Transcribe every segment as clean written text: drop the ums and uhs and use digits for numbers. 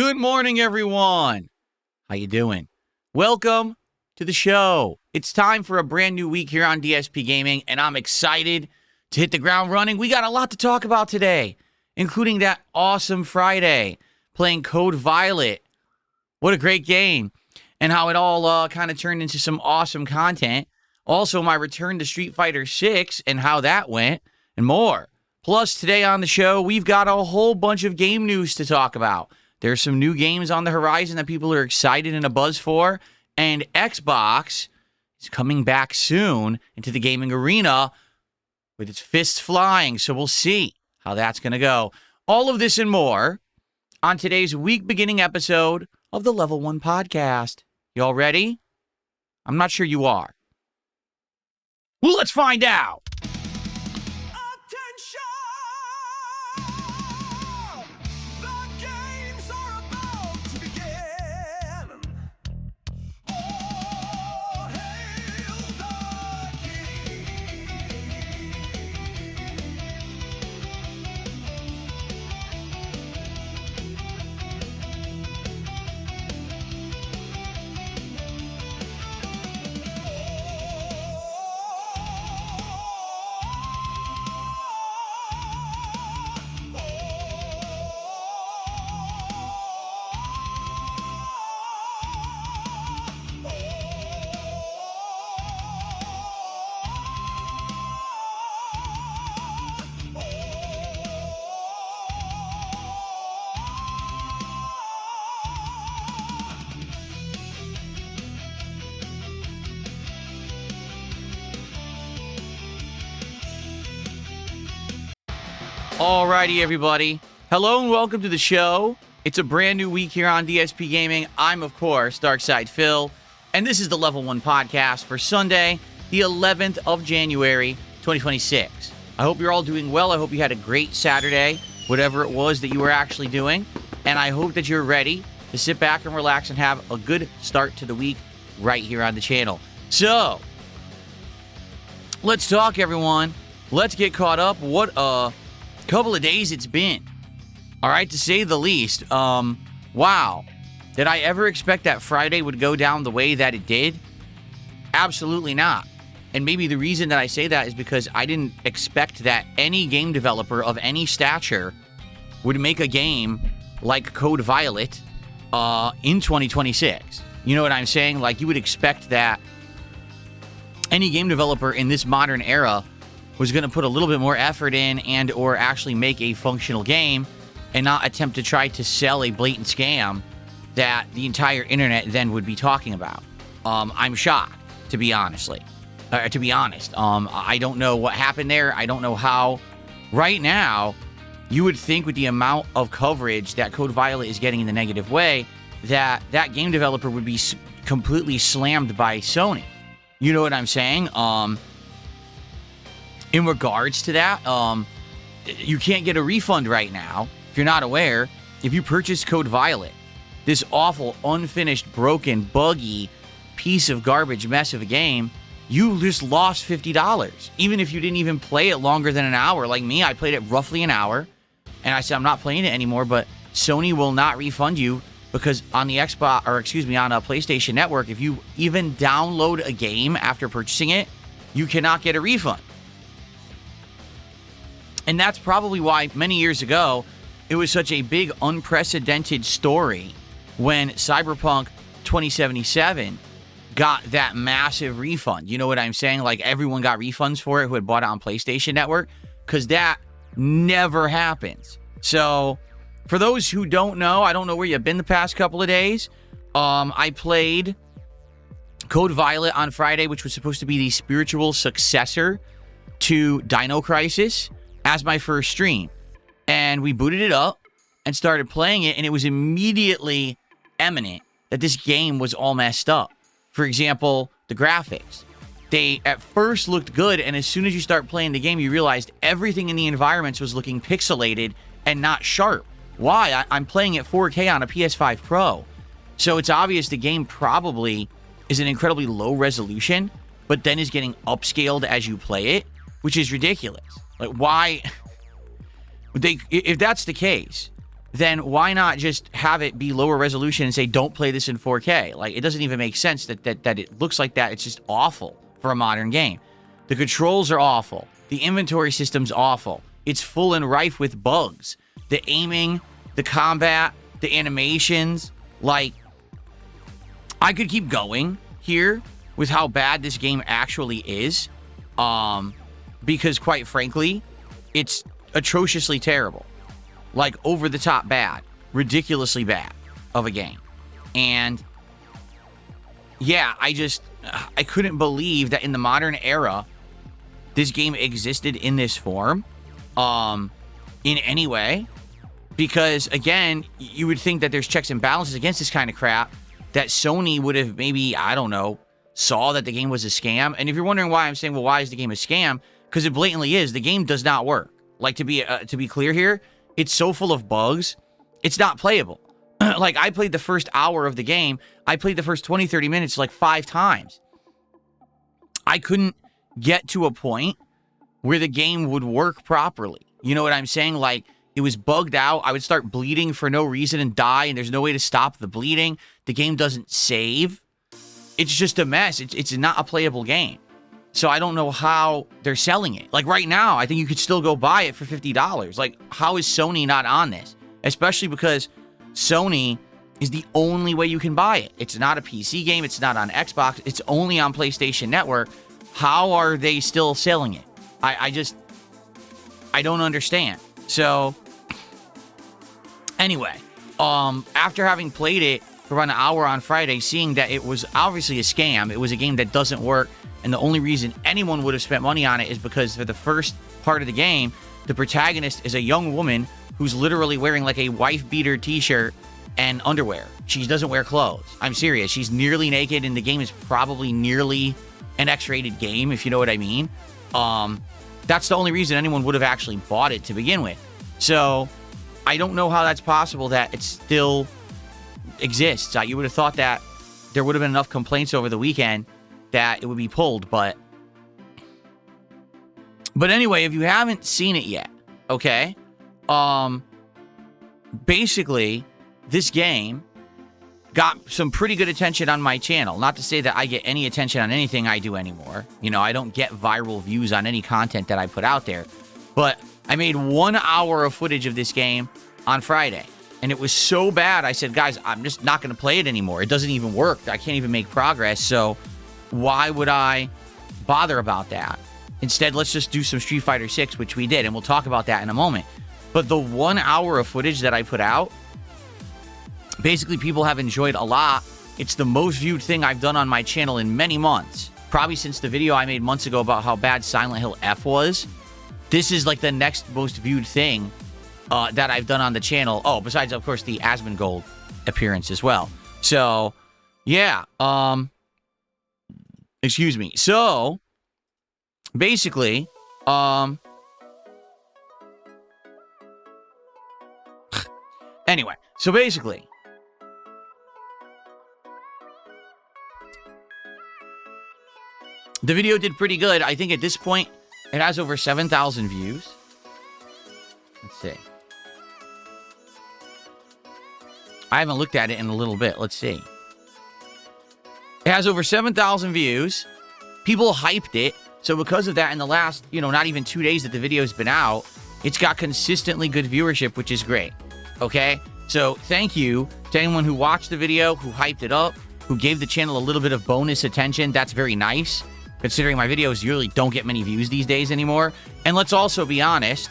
Good morning, everyone. How you doing? Welcome to the show. It's time for a brand new week here on DSPGaming, and I'm excited to hit the ground running. We got a lot to talk about today, including that awesome Friday playing Code Violet. What a great game, and how it all kind of turned into some awesome content. Also, my return to Street Fighter 6 and how that went, and more. Plus, today on the show, we've got a whole bunch of game news to talk about. There's some new games on the horizon that people are excited and a buzz for. And Xbox is coming back soon into the gaming arena with its fists flying. So we'll see how that's going to go. All of this and more on today's week-beginning episode of the Level 1 Podcast. Y'all ready? I'm not sure you are. Well, let's find out. Alrighty, everybody. Hello and welcome to the show. It's a brand new week here on DSP Gaming. I'm, of course, Darkside Phil, and this is the Level 1 Podcast for Sunday, the 11th of January, 2026. I hope you're all doing well. I hope you had a great Saturday, whatever it was that you were actually doing, and I hope that you're ready to sit back and relax and have a good start to the week right here on the channel. So, let's talk, everyone. Let's get caught up. What a couple of days it's been. All right, to say the least. Wow. Did I ever expect that Friday would go down the way that it did? Absolutely not. And maybe the reason that I say that is because I didn't expect that any game developer of any stature would make a game like Code Violet in 2026. You know what I'm saying? Like, you would expect that any game developer in this modern era was going to put a little bit more effort in and or actually make a functional game and not attempt to try to sell a blatant scam that the entire internet then would be talking about. I'm shocked, to be honest. I don't know what happened there. I don't know how. Right now, you would think with the amount of coverage that Code Violet is getting in the negative way, that that game developer would be completely slammed by Sony. You know what I'm saying? In regards to that, you can't get a refund right now. If you're not aware, if you purchase Code Violet, this awful, unfinished, broken, buggy piece of garbage mess of a game, you just lost $50. Even if you didn't even play it longer than an hour. Like me, I played it roughly an hour, and I said, I'm not playing it anymore, but Sony will not refund you because on the Xbox, or excuse me, on a PlayStation Network, if you even download a game after purchasing it, you cannot get a refund. And that's probably why many years ago, it was such a big, unprecedented story when Cyberpunk 2077 got that massive refund. You know what I'm saying? Like, everyone got refunds for it who had bought it on PlayStation Network, because that never happens. So, for those who don't know, I don't know where you've been the past couple of days. I played Code Violet on Friday, which was supposed to be the spiritual successor to Dino Crisis, as my first stream. And we booted it up and started playing it, and it was immediately evident that this game was all messed up. For example, the graphics. They at first looked good, and as soon as you start playing the game, you realized everything in the environments was looking pixelated and not sharp. Why? I'm playing at 4K on a PS5 Pro. So it's obvious the game probably is an incredibly low resolution, but then is getting upscaled as you play it, which is ridiculous. Like, why? If that's the case, then why not just have it be lower resolution and say, don't play this in 4K? Like, it doesn't even make sense that it looks like that. It's just awful for a modern game. The controls are awful. The inventory system's awful. It's full and rife with bugs. The aiming, the combat, the animations. Like, I could keep going here with how bad this game actually is. Because, quite frankly, it's atrociously terrible. Like, over the top bad, ridiculously bad of a game. And yeah, I couldn't believe that in the modern era, this game existed in this form, in any way. Because again, you would think that there's checks and balances against this kind of crap, that Sony would have maybe, I don't know, saw that the game was a scam. And if you're wondering why I'm saying, well, why is the game a scam? Because it blatantly is. The game does not work. Like, to be clear here, it's so full of bugs, it's not playable. Like, I played the first hour of the game. I played the first 20, 30 minutes like 5 times. I couldn't get to a point where the game would work properly. You know what I'm saying? Like, it was bugged out. I would start bleeding for no reason and die, and there's no way to stop the bleeding. The game doesn't save. It's just a mess. It's not a playable game. So I don't know how they're selling it. Like, right now, I think you could still go buy it for $50. Like, how is Sony not on this? Especially because Sony is the only way you can buy it. It's not a PC game. It's not on Xbox. It's only on PlayStation Network. How are they still selling it? I don't understand. So, anyway, after having played it for about an hour on Friday, seeing that it was obviously a scam, it was a game that doesn't work, and the only reason anyone would have spent money on it is because for the first part of the game, the protagonist is a young woman who's literally wearing like a wife-beater t-shirt and underwear. She doesn't wear clothes. I'm serious. She's nearly naked, and the game is probably nearly an X-rated game, if you know what I mean. That's the only reason anyone would have actually bought it to begin with. So, I don't know how that's possible that it still exists. You would have thought that there would have been enough complaints over the weekend that it would be pulled, but anyway, if you haven't seen it yet, okay, basically, this game got some pretty good attention on my channel. Not to say that I get any attention on anything I do anymore. You know, I don't get viral views on any content that I put out there, but I made 1 hour of footage of this game on Friday, and it was so bad, I said, guys, I'm just not going to play it anymore. It doesn't even work. I can't even make progress, so why would I bother about that? Instead, let's just do some Street Fighter 6, which we did, and we'll talk about that in a moment. But the 1 hour of footage that I put out, basically people have enjoyed a lot. It's the most viewed thing I've done on my channel in many months. Probably since the video I made months ago about how bad Silent Hill F was. This is like the next most viewed thing that I've done on the channel. Oh, besides, of course, the Asmongold appearance as well. So, yeah. Excuse me. So, basically, anyway, so basically, the video did pretty good. I think at this point, it has over 7,000 views. Let's see. I haven't looked at it in a little bit. Let's see. It has over 7,000 views. People hyped it. So because of that, in the last, not even 2 days that the video's been out, it's got consistently good viewership, which is great. Okay? So thank you to anyone who watched the video, who hyped it up, who gave the channel a little bit of bonus attention. That's very nice, considering my videos really don't get many views these days anymore. And let's also be honest,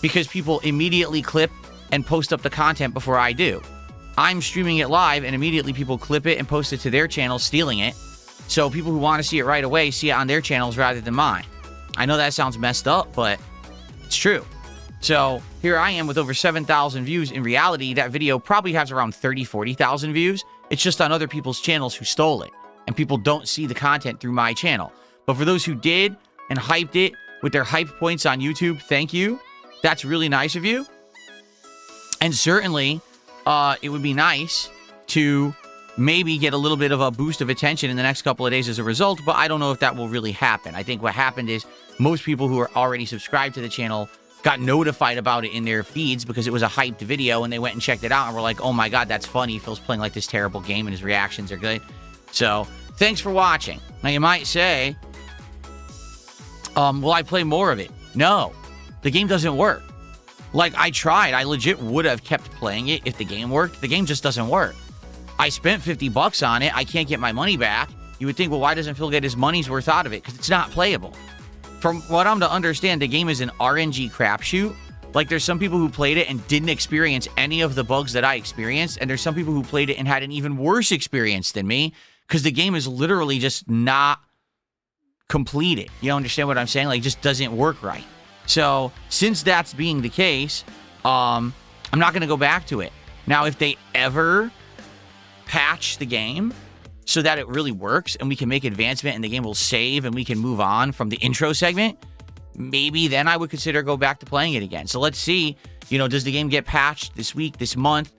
because people immediately clip and post up the content before I do. I'm streaming it live, and immediately people clip it and post it to their channel, stealing it. So people who want to see it right away see it on their channels rather than mine. I know that sounds messed up, but it's true. So here I am with over 7,000 views. In reality, that video probably has around 30, 40,000 views. It's just on other people's channels who stole it. And people don't see the content through my channel. But for those who did and hyped it with their hype points on YouTube, thank you. That's really nice of you. And certainly, it would be nice to maybe get a little bit of a boost of attention in the next couple of days as a result, but I don't know if that will really happen. I think what happened is most people who are already subscribed to the channel got notified about it in their feeds because it was a hyped video and they went and checked it out and were like, oh my God, that's funny. Phil's playing like this terrible game and his reactions are good. So thanks for watching. Now you might say, will I play more of it? No, the game doesn't work. Like, I tried. I legit would have kept playing it if the game worked. The game just doesn't work. I spent $50 on it. I can't get my money back. You would think, well, why doesn't Phil get his money's worth out of it? Because it's not playable. From what I'm to understand, the game is an RNG crapshoot. Like, there's some people who played it and didn't experience any of the bugs that I experienced. And there's some people who played it and had an even worse experience than me. Because the game is literally just not completed. You understand what I'm saying? Like, it just doesn't work right. So, since that's being the case, I'm not going to go back to it. Now, if they ever patch the game so that it really works and we can make advancement and the game will save and we can move on from the intro segment, maybe then I would consider go back to playing it again. So, let's see, does the game get patched this week, this month?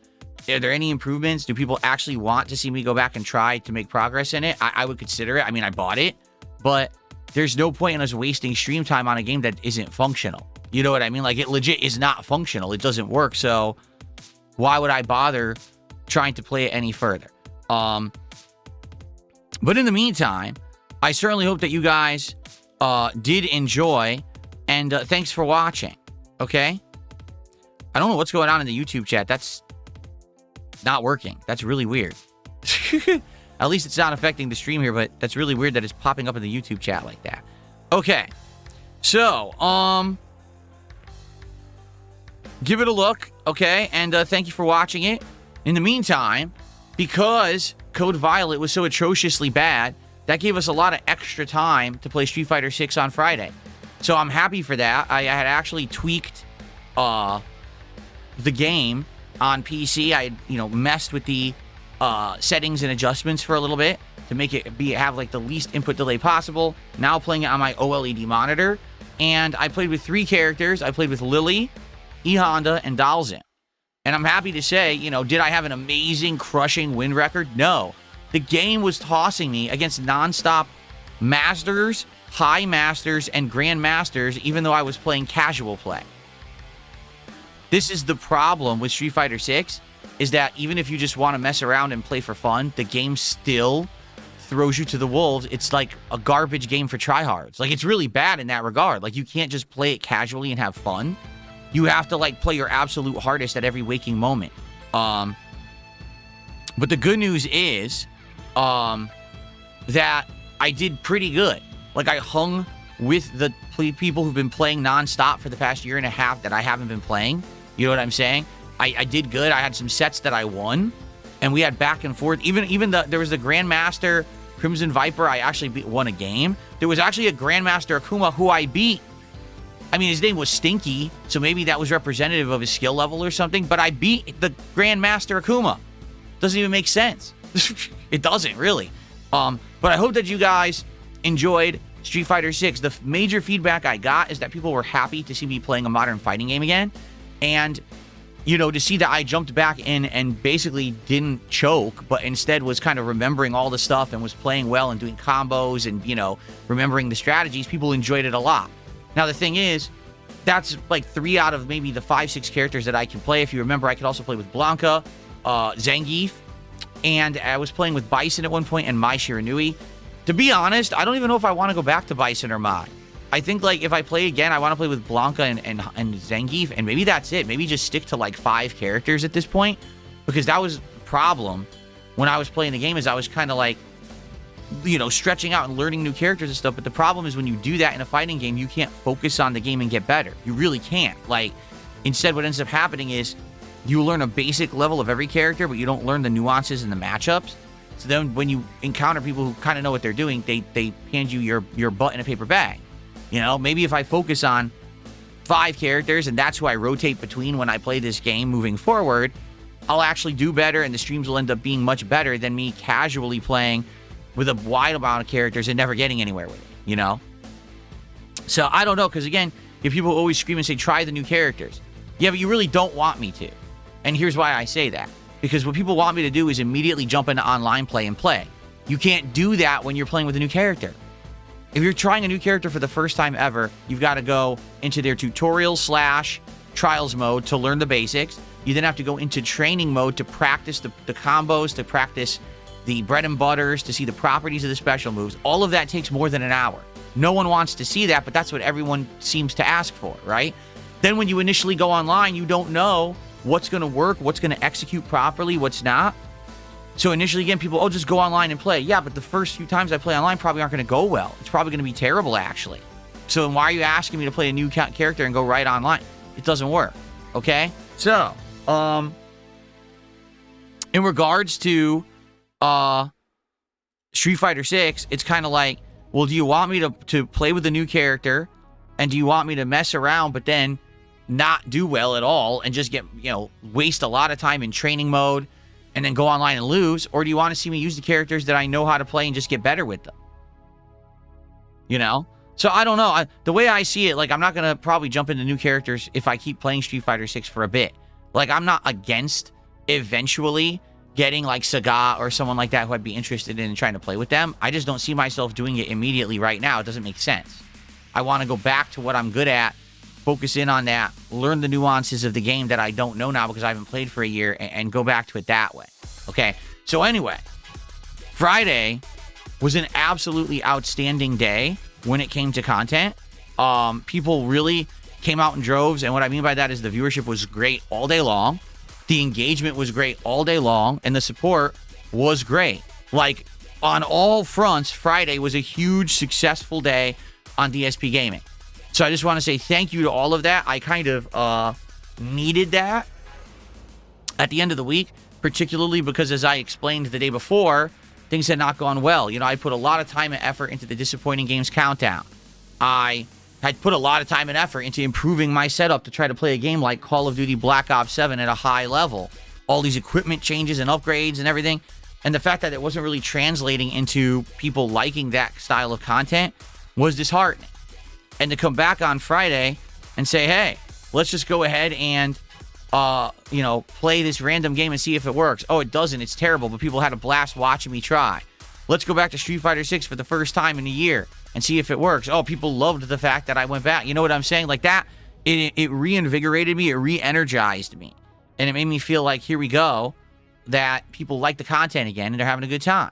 Are there any improvements? Do people actually want to see me go back and try to make progress in it? I would consider it. I mean, I bought it, but there's no point in us wasting stream time on a game that isn't functional. You know what I mean? Like, it legit is not functional. It doesn't work. So why would I bother trying to play it any further? But in the meantime, I certainly hope that you guys did enjoy. And thanks for watching. Okay? I don't know what's going on in the YouTube chat. That's not working. That's really weird. At least it's not affecting the stream here, but that's really weird that it's popping up in the YouTube chat like that. Okay. So, give it a look, okay? And thank you for watching it. In the meantime, because Code Violet was so atrociously bad, that gave us a lot of extra time to play Street Fighter 6 on Friday. So I'm happy for that. I had actually tweaked the game on PC. I had, messed with the settings and adjustments for a little bit to make it have like the least input delay possible. Now playing it on my OLED monitor, and I played with 3 characters. I played with Lily, E Honda, and Dalzin. And I'm happy to say, did I have an amazing crushing win record? No. The game was tossing me against nonstop masters, high masters, and grand masters, even though I was playing casual play. This is the problem with Street Fighter 6. Is that even if you just want to mess around and play for fun, the game still throws you to the wolves. It's like a garbage game for tryhards. Like, it's really bad in that regard. Like, you can't just play it casually and have fun. You have to, like, play your absolute hardest at every waking moment. But the good news is that I did pretty good. Like, I hung with the people who've been playing nonstop for the past year and a half that I haven't been playing. You know what I'm saying? I did good. I had some sets that I won, and we had back and forth. Even there was the Grandmaster Crimson Viper. I actually won a game. There was actually a Grandmaster Akuma who I beat. I mean, his name was Stinky, so maybe that was representative of his skill level or something. But I beat the Grandmaster Akuma. Doesn't even make sense. It doesn't really. But I hope that you guys enjoyed Street Fighter 6. The major feedback I got is that people were happy to see me playing a modern fighting game again, and to see that I jumped back in and basically didn't choke, but instead was kind of remembering all the stuff and was playing well and doing combos and, remembering the strategies, people enjoyed it a lot. Now, the thing is, that's like 3 out of maybe the 5-6 characters that I can play. If you remember, I could also play with Blanca, Zangief, and I was playing with Bison at one point and Mai Shiranui. To be honest, I don't even know if I want to go back to Bison or Mai. I think, like, if I play again, I want to play with Blanca and Zangief, and maybe that's it. Maybe just stick to, like, 5 characters at this point, because that was the problem when I was playing the game, is I was kind of, like, stretching out and learning new characters and stuff, but the problem is when you do that in a fighting game, you can't focus on the game and get better. You really can't. Like, instead, what ends up happening is you learn a basic level of every character, but you don't learn the nuances and the matchups. So then when you encounter people who kind of know what they're doing, they hand you your butt in a paper bag. Maybe if I focus on 5 characters and that's who I rotate between when I play this game moving forward, I'll actually do better and the streams will end up being much better than me casually playing with a wide amount of characters and never getting anywhere with it, So I don't know, because again, if people always scream and say, try the new characters. Yeah, but you really don't want me to. And here's why I say that. Because what people want me to do is immediately jump into online play and play. You can't do that when you're playing with a new character. If you're trying a new character for the first time ever, you've got to go into their tutorial / trials mode to learn the basics. You then have to go into training mode to practice the combos, to practice the bread and butters, to see the properties of the special moves. All of that takes more than an hour. No one wants to see that, but that's what everyone seems to ask for, right? Then when you initially go online, you don't know what's going to work, what's going to execute properly, what's not. So initially, again, people, oh, just go online and play. Yeah, but the first few times I play online probably aren't going to go well. It's probably going to be terrible, actually. So then why are you asking me to play a new character and go right online? It doesn't work, okay? So, in regards to Street Fighter 6, it's kind of like, well, do you want me to play with a new character, and do you want me to mess around but then not do well at all and just get, waste a lot of time in training mode and then go online and lose? Or do you want to see me use the characters that I know how to play and just get better with them? So I don't know. The way I see it, like, I'm not going to probably jump into new characters if I keep playing Street Fighter 6 for a bit. Like, I'm not against eventually getting like Sagat or someone like that who I'd be interested in trying to play with them. I just don't see myself doing it immediately right now. It doesn't make sense. I want to go back to what I'm good at, focus in on that, learn the nuances of the game that I don't know now because I haven't played for a year, and go back to it that way. Okay, so anyway, Friday was an absolutely outstanding day when it came to content. People really came out in droves, and what I mean by that is the viewership was great all day long. The engagement was great all day long, and the support was great. Like, on all fronts, Friday was a huge, successful day on DSPGaming. So I just want to say thank you to all of that. I kind of needed that at the end of the week, particularly because, as I explained the day before, things had not gone well. I put a lot of time and effort into the disappointing games countdown. I had put a lot of time and effort into improving my setup to try to play a game like Call of Duty Black Ops 7 at a high level. All these equipment changes and upgrades and everything. And the fact that it wasn't really translating into people liking that style of content was disheartening. And to come back on Friday and say, hey, let's just go ahead and, play this random game and see if it works. Oh, it doesn't. It's terrible, but people had a blast watching me try. Let's go back to Street Fighter 6 for the first time in a year and see if it works. Oh, people loved the fact that I went back. You know what I'm saying? Like that, it reinvigorated me. It re-energized me. And it made me feel like, here we go, that people like the content again and they're having a good time.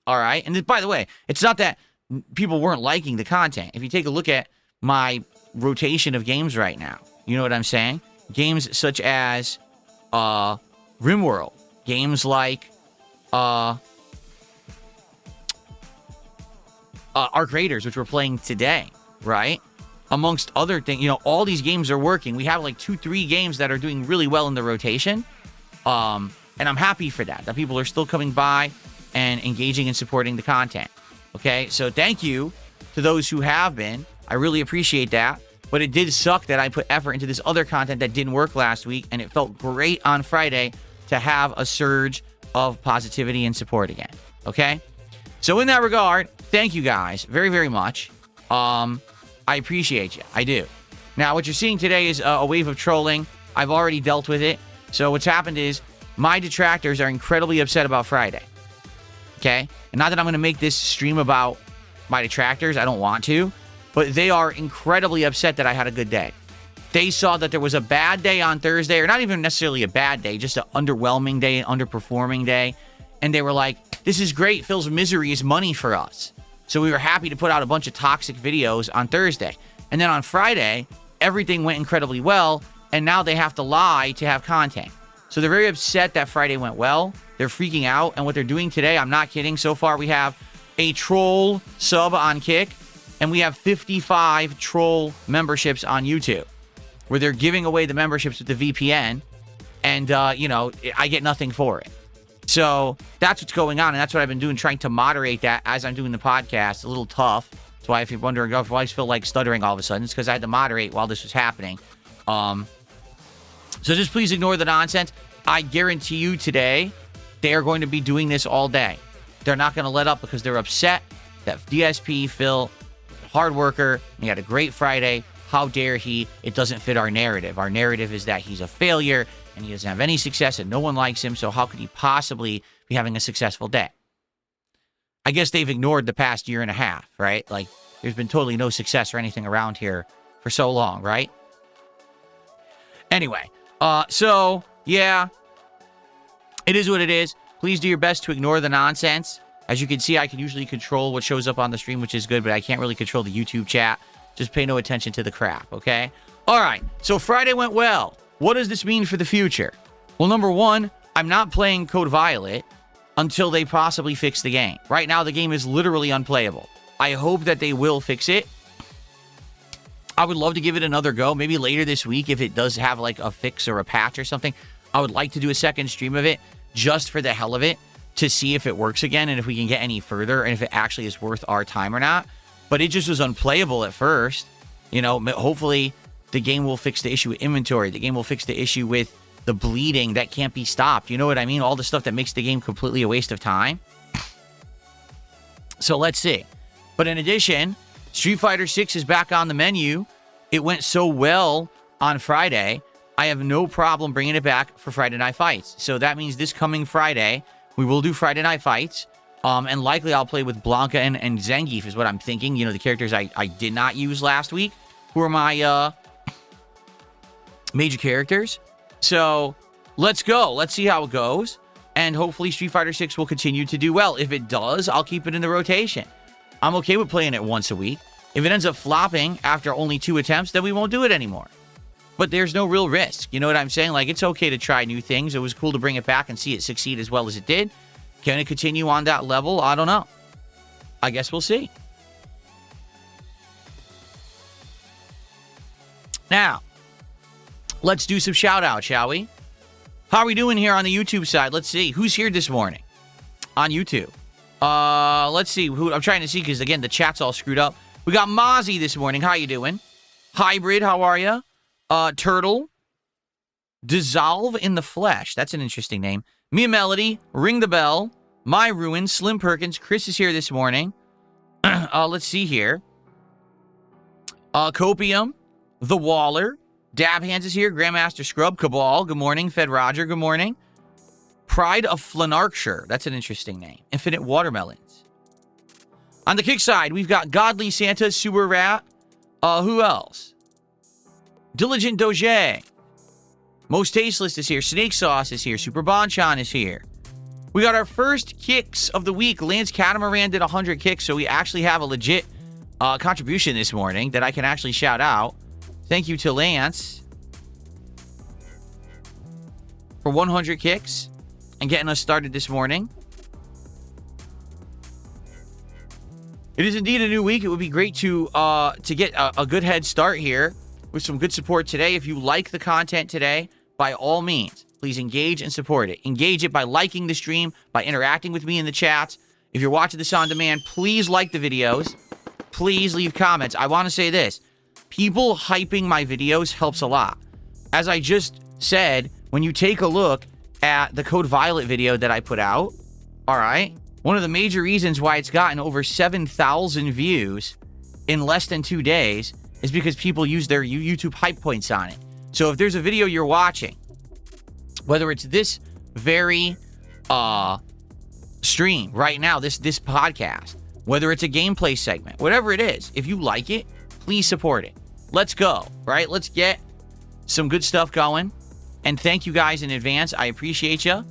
All right? And by the way, it's not that people weren't liking the content. If you take a look at my rotation of games right now, you know what I'm saying? Games such as RimWorld, games like Arc Raiders, which we're playing today, right? Amongst other things, all these games are working. We have like 2-3 games that are doing really well in the rotation. And I'm happy for that people are still coming by and engaging and supporting the content. Okay, so thank you to those who have been. I really appreciate that. But it did suck that I put effort into this other content that didn't work last week, and it felt great on Friday to have a surge of positivity and support again. Okay? So in that regard, thank you guys very, very much. I appreciate you. I do. Now, what you're seeing today is a wave of trolling. I've already dealt with it. So what's happened is my detractors are incredibly upset about Friday. Okay? And not that I'm going to make this stream about my detractors. I don't want to. But they are incredibly upset that I had a good day. They saw that there was a bad day on Thursday, or not even necessarily a bad day, just an underwhelming day, an underperforming day. And they were like, this is great. Phil's misery is money for us. So we were happy to put out a bunch of toxic videos on Thursday. And then on Friday, everything went incredibly well. And now they have to lie to have content. So they're very upset that Friday went well. They're freaking out. And what they're doing today, I'm not kidding. So far, we have a troll sub on Kick. And we have 55 troll memberships on YouTube, where they're giving away the memberships with the VPN. And, I get nothing for it. So that's what's going on. And that's what I've been doing, trying to moderate that as I'm doing the podcast. A little tough. That's why if you're wondering, why I feel like stuttering all of a sudden, it's because I had to moderate while this was happening. So just please ignore the nonsense. I guarantee you today, they are going to be doing this all day. They're not going to let up because they're upset that DSP, Phil, hard worker, he had a great Friday. How dare he? It doesn't fit our narrative. Our narrative is that he's a failure and he doesn't have any success and no one likes him. So how could he possibly be having a successful day? I guess they've ignored the past year and a half, right? Like, there's been totally no success or anything around here for so long, right? Anyway, so, yeah, it is what it is. Please do your best to ignore the nonsense. As you can see, I can usually control what shows up on the stream, which is good, but I can't really control the YouTube chat. Just pay no attention to the crap, okay? All right, so Friday went well. What does this mean for the future? Well, number one, I'm not playing Code Violet until they possibly fix the game. Right now, the game is literally unplayable. I hope that they will fix it. I would love to give it another go. Maybe later this week, if it does have like a fix or a patch or something, I would like to do a second stream of it just for the hell of it to see if it works again and if we can get any further and if it actually is worth our time or not. But it just was unplayable at first. You know, hopefully the game will fix the issue with inventory. The game will fix the issue with the bleeding that can't be stopped. You know what I mean? All the stuff that makes the game completely a waste of time. So let's see. But in addition, Street Fighter 6 is back on the menu. It went so well on Friday. I have no problem bringing it back for Friday Night Fights. So that means this coming Friday, we will do Friday Night Fights. And likely I'll play with Blanca and Zangief is what I'm thinking. You know, the characters I did not use last week, who are my major characters. So let's go. Let's see how it goes. And hopefully Street Fighter 6 will continue to do well. If it does, I'll keep it in the rotation. I'm okay with playing it once a week. If it ends up flopping after only 2 attempts, then we won't do it anymore. But there's no real risk. You know what I'm saying? Like, it's okay to try new things. It was cool to bring it back and see it succeed as well as it did. Can it continue on that level? I don't know. I guess we'll see. Now, let's do some shout-outs, shall we? How are we doing here on the YouTube side? Let's see. Who's here this morning on YouTube? Let's see. I'm trying to see because, again, the chat's all screwed up. We got Mozzie this morning. How you doing? Hybrid, how are you? Turtle. Dissolve in the Flesh. That's an interesting name. Mia Melody. Ring the Bell. My Ruin. Slim Perkins. Chris is here this morning. Let's see here. Copium. The Waller. Dab Hands is here. Grandmaster Scrub. Cabal. Good morning. Fed Roger. Good morning. Pride of Flanarkshire. That's an interesting name. Infinite Watermelons. On the kick side, we've got Godly Santa, Sewer Rat. Who else? Diligent Doge. Most Tasteless is here. Snake Sauce is here. Super Bonchon is here. We got our first kicks of the week. Lance Catamaran did 100 kicks, so we actually have a legit contribution this morning that I can actually shout out. Thank you to Lance for 100 kicks and getting us started this morning. It is indeed a new week. It would be great to get a good head start here with some good support today. If you like the content today, by all means, please engage and support it. Engage it by liking the stream, by interacting with me in the chats. If you're watching this on demand, please like the videos. Please leave comments. I want to say this. People hyping my videos helps a lot. As I just said, when you take a look at the Code Violet video that I put out, all right, one of the major reasons why it's gotten over 7,000 views in less than 2 days is because people use their YouTube hype points on it. So if there's a video you're watching, whether it's this very stream right now, this podcast, whether it's a gameplay segment, whatever it is, if you like it, please support it. Let's go, right? Let's get some good stuff going. And thank you guys in advance. I appreciate you.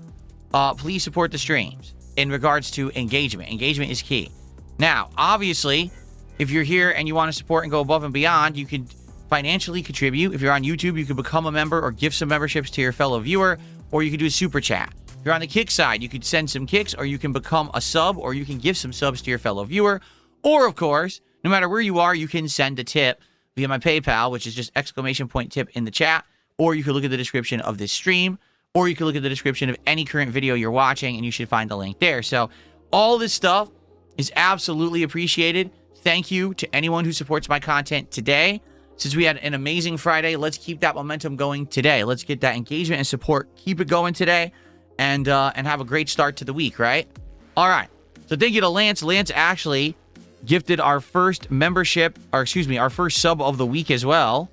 Please support the streams in regards to engagement. Engagement is key. Now, obviously, if you're here and you want to support and go above and beyond, you can financially contribute. If you're on YouTube, you can become a member or give some memberships to your fellow viewer, or you can do a super chat. If you're on the kick side, you could send some kicks, or you can become a sub, or you can give some subs to your fellow viewer. Or, of course, no matter where you are, you can send a tip via my PayPal, which is just !tip in the chat. Or you can look at the description of this stream, or you can look at the description of any current video you're watching, and you should find the link there. So all this stuff is absolutely appreciated. Thank you to anyone who supports my content today. Since we had an amazing Friday, let's keep that momentum going today. Let's get that engagement and support. Keep it going today, and have a great start to the week, right? All right. So thank you to Lance. Lance actually gifted our first membership, or excuse me, our first sub of the week as well.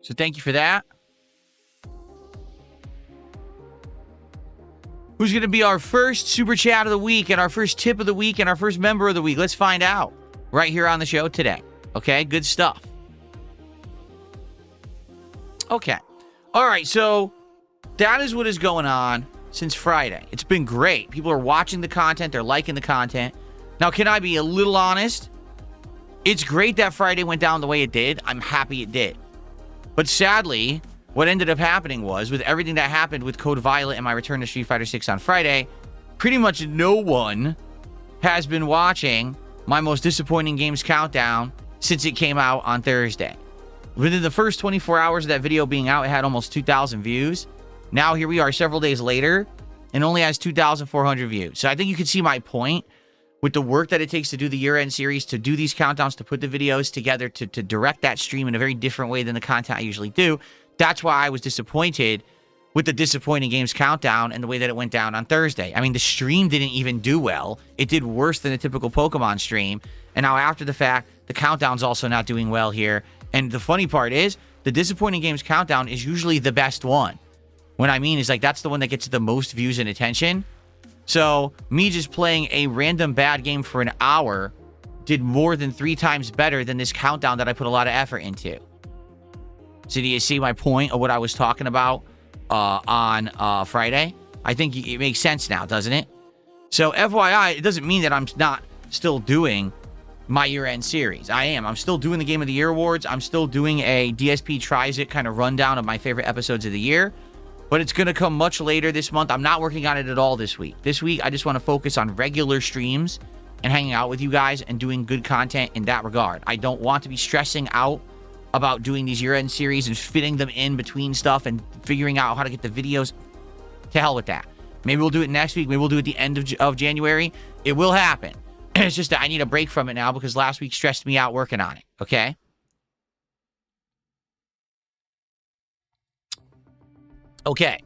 So thank you for that. who's going to be our first super chat of the week and our first tip of the week and our first member of the week. Let's find out right here on the show today. Okay, good stuff. Okay. All right, so that is what is going on since Friday. It's been great. People are watching the content. They're liking the content. Now, can I be a little honest? It's great that Friday went down the way it did. I'm happy it did. But sadly, what ended up happening was, with everything that happened with Code Violet and my return to Street Fighter 6 on Friday, pretty much no one has been watching my most disappointing games countdown since it came out on Thursday. Within the first 24 hours of that video being out, it had almost 2,000 views. Now here we are several days later, and only has 2,400 views. So I think you can see my point with the work that it takes to do the year-end series, to do these countdowns, to put the videos together, to direct that stream in a very different way than the content I usually do. That's why I was disappointed with the disappointing games countdown and the way that it went down on Thursday. I mean, the stream didn't even do well. It did worse than a typical Pokemon stream. And now after the fact, the countdown's also not doing well here. And the funny part is, the disappointing games countdown is usually the best one. What I mean is, like, that's the one that gets the most views and attention. So me just playing a random bad game for an hour did more than 3 times better than this countdown that I put a lot of effort into. So do you see my point of what I was talking about on Friday? I think it makes sense now, doesn't it? So FYI, it doesn't mean that I'm not still doing my year-end series. I am. I'm still doing the Game of the Year awards. I'm still doing a DSP Tries It kind of rundown of my favorite episodes of the year. But it's going to come much later this month. I'm not working on it at all this week. This week, I just want to focus on regular streams and hanging out with you guys and doing good content in that regard. I don't want to be stressing out about doing these year-end series and fitting them in between stuff and figuring out how to get the videos. To hell with that. Maybe we'll do it next week. Maybe we'll do it at the end of January. It will happen. It's just that I need a break from it now because last week stressed me out working on it. Okay? Okay.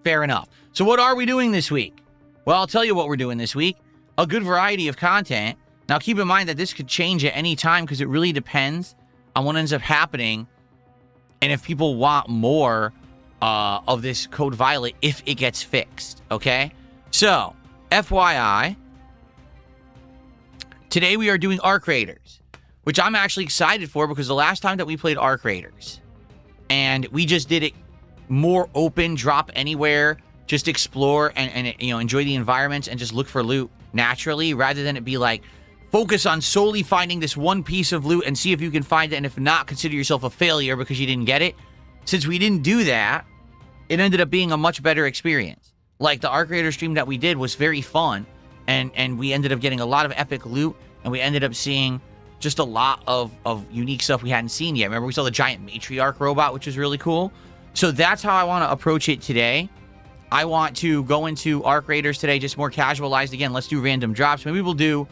Fair enough. So what are we doing this week? Well, I'll tell you what we're doing this week. A good variety of content. Now, keep in mind that this could change at any time because it really depends on what ends up happening and if people want more of this Code Violet if it gets fixed. Okay? So, FYI, today we are doing Arc Raiders, which I'm actually excited for because the last time that we played Arc Raiders, and we just did it more open, drop anywhere, just explore and you know, enjoy the environments and just look for loot naturally, rather than it be like, focus on solely finding this one piece of loot and see if you can find it, and if not, consider yourself a failure because you didn't get it. Since we didn't do that, it ended up being a much better experience. Like the Arc Raider stream that we did was very fun, and we ended up getting a lot of epic loot, and we ended up seeing just a lot of unique stuff we hadn't seen yet. Remember, we saw the giant matriarch robot, which was really cool. So that's how I want to approach it today. I want to go into Arc Raiders today, just more casualized. Again, let's do random drops. Maybe we'll do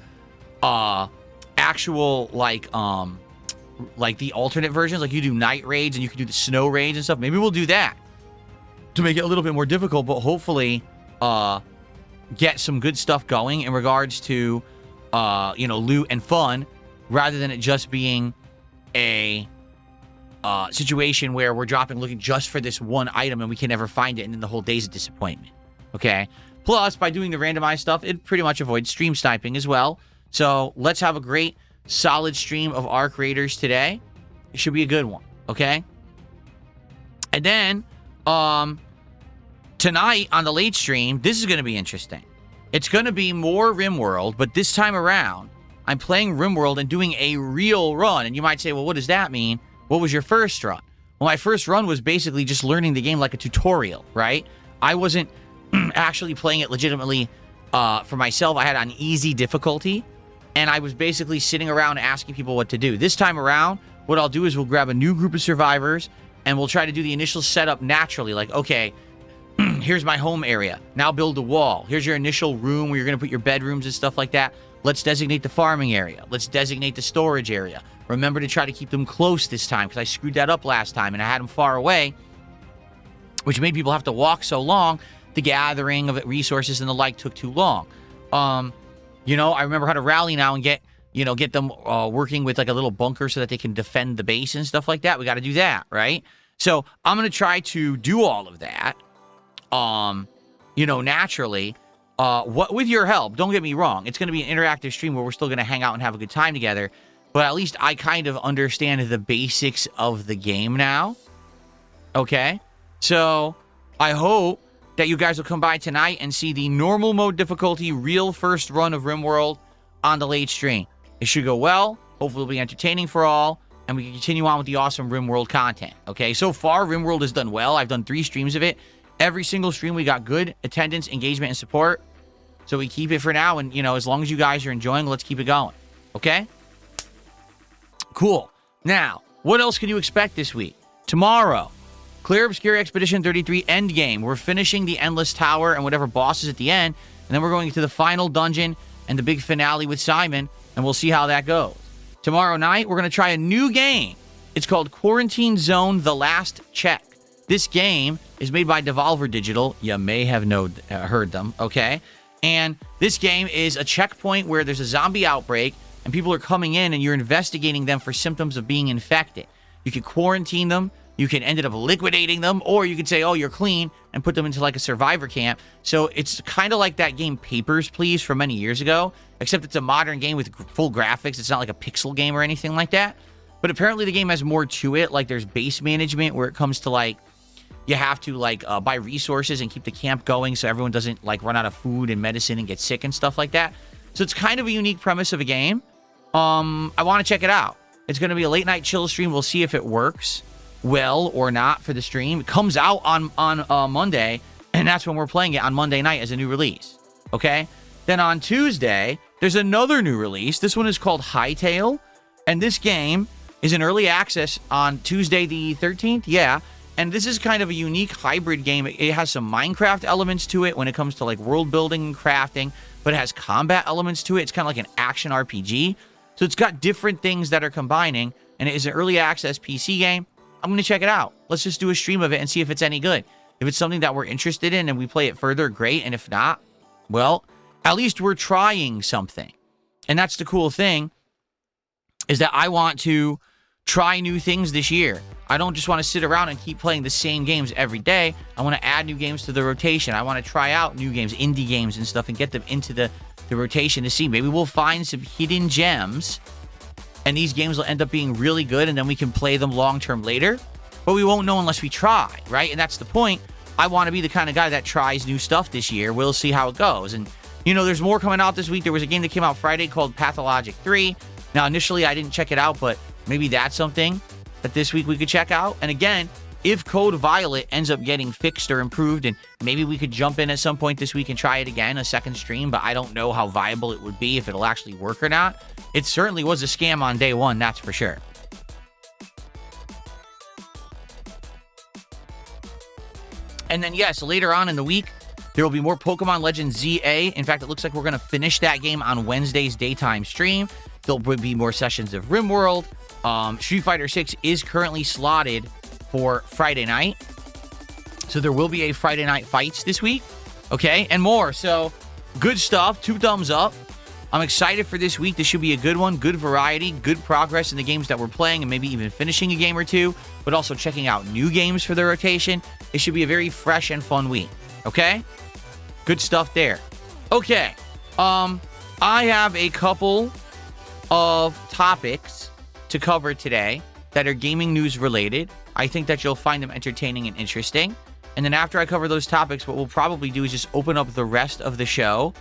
actual like the alternate versions. Like you do night raids and you can do the snow raids and stuff. Maybe we'll do that to make it a little bit more difficult, but hopefully get some good stuff going in regards to you know, loot and fun, rather than it just being a situation where we're dropping looking just for this one item and we can never find it, and then the whole day's a disappointment. Okay? Plus, by doing the randomized stuff, it pretty much avoids stream sniping as well. So let's have a great, solid stream of Arc Raiders today. It should be a good one. Okay? And then, tonight on the late stream, this is going to be interesting. It's going to be more RimWorld, but this time around, I'm playing RimWorld and doing a real run. And you might say, well, what does that mean? What was your first run? Well, my first run was basically just learning the game like a tutorial, right? I wasn't actually playing it legitimately for myself. I had on easy difficulty, and I was basically sitting around asking people what to do. This time around, what I'll do is we'll grab a new group of survivors, and we'll try to do the initial setup naturally. Like, okay, here's my home area. Now build a wall. Here's your initial room where you're going to put your bedrooms and stuff like that. Let's designate the farming area. Let's designate the storage area. Remember to try to keep them close this time, because I screwed that up last time and I had them far away, which made people have to walk so long. The gathering of resources and the like took too long. You know, I remember how to rally now and get them working with like a little bunker so that they can defend the base and stuff like that. We got to do that, right? So I'm going to try to do all of that. naturally. With your help, don't get me wrong, it's going to be an interactive stream where we're still going to hang out and have a good time together, but at least I kind of understand the basics of the game now. Okay? So, I hope that you guys will come by tonight and see the normal mode difficulty real first run of RimWorld on the late stream. It should go well. Hopefully it'll be entertaining for all, and we can continue on with the awesome RimWorld content. Okay? So far, RimWorld has done well. I've done 3 streams of it. Every single stream, we got good attendance, engagement, and support. So we keep it for now. And, as long as you guys are enjoying, let's keep it going. Okay? Cool. Now, what else can you expect this week? Tomorrow, Clear Obscure Expedition 33 Endgame. We're finishing the Endless Tower and whatever bosses at the end. And then we're going to the final dungeon and the big finale with Simon. And we'll see how that goes. Tomorrow night, we're going to try a new game. It's called Quarantine Zone: The Last Check. This game is made by Devolver Digital. You may have heard them, okay? And this game is a checkpoint where there's a zombie outbreak and people are coming in and you're investigating them for symptoms of being infected. You can quarantine them, you can end up liquidating them, or you could say, oh, you're clean, and put them into like a survivor camp. So it's kind of like that game Papers, Please from many years ago, except it's a modern game with full graphics. It's not like a pixel game or anything like that. But apparently the game has more to it. Like there's base management where it comes to like, you have to buy resources and keep the camp going so everyone doesn't run out of food and medicine and get sick and stuff like that. So it's kind of a unique premise of a game. I want to check it out. It's going to be a late night chill stream. We'll see if it works well or not for the stream. It comes out on Monday, and that's when we're playing it on Monday night as a new release. Okay? Then on Tuesday, there's another new release. This one is called Hightail, and this game is in early access on Tuesday the 13th. Yeah. And this is kind of a unique hybrid game. It has some Minecraft elements to it when it comes to world building and crafting, but it has combat elements to it. It's kind of like an action RPG. So it's got different things that are combining, and it is an early access PC game. I'm going to check it out. Let's just do a stream of it and see if it's any good. If it's something that we're interested in and we play it further, great. And if not, well, at least we're trying something. And that's the cool thing, is that I want to try new things this year. I don't just want to sit around and keep playing the same games every day. I want to add new games to the rotation. I want to try out new games, indie games and stuff, and get them into the rotation to see. Maybe we'll find some hidden gems, and these games will end up being really good, and then we can play them long-term later. But we won't know unless we try, right? And that's the point. I want to be the kind of guy that tries new stuff this year. We'll see how it goes. And, there's more coming out this week. There was a game that came out Friday called Pathologic 3. Now, initially, I didn't check it out, but maybe that's something that this week we could check out. And again, if Code Violet ends up getting fixed or improved, and maybe we could jump in at some point this week and try it again, a second stream, but I don't know how viable it would be, if it'll actually work or not. It certainly was a scam on day one, that's for sure. And then, yes, later on in the week, there will be more Pokemon Legends ZA. In fact, it looks like we're going to finish that game on Wednesday's daytime stream. There'll be more sessions of RimWorld. Street Fighter 6 is currently slotted for Friday night. So there will be a Friday night fights this week. Okay, and more. So good stuff. 2 thumbs up. I'm excited for this week. This should be a good one. Good variety. Good progress in the games that we're playing, and maybe even finishing a game or two, but also checking out new games for the rotation. It should be a very fresh and fun week. Okay? Good stuff there. Okay. I have a couple of topics to cover today that are gaming news related. I think that you'll find them entertaining and interesting. And then after I cover those topics, what we'll probably do is just open up the rest of the show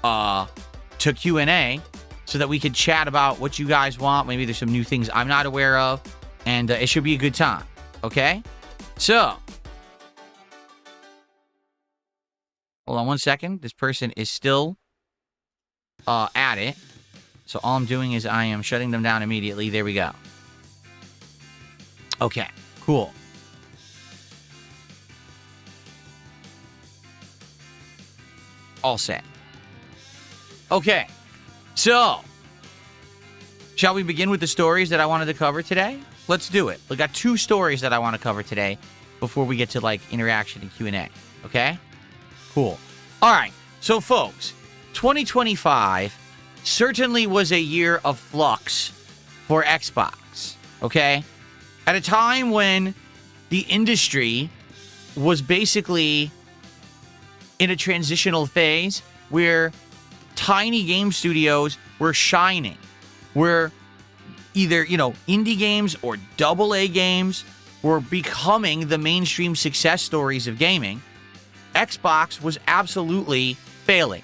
to Q&A so that we could chat about what you guys want. Maybe there's some new things I'm not aware of, and it should be a good time. Okay? So, hold on one second. This person is still at it. So all I'm doing is I am shutting them down immediately. There we go. Okay, cool. All set. Okay, so shall we begin with the stories that I wanted to cover today? Let's do it. We got 2 stories that I want to cover today before we get to interaction and Q&A. Okay? Cool. All right. So folks, 2025 certainly was a year of flux for Xbox. Okay? At a time when the industry was basically in a transitional phase where tiny game studios were shining, where either, indie games or AA games were becoming the mainstream success stories of gaming. Xbox was absolutely failing.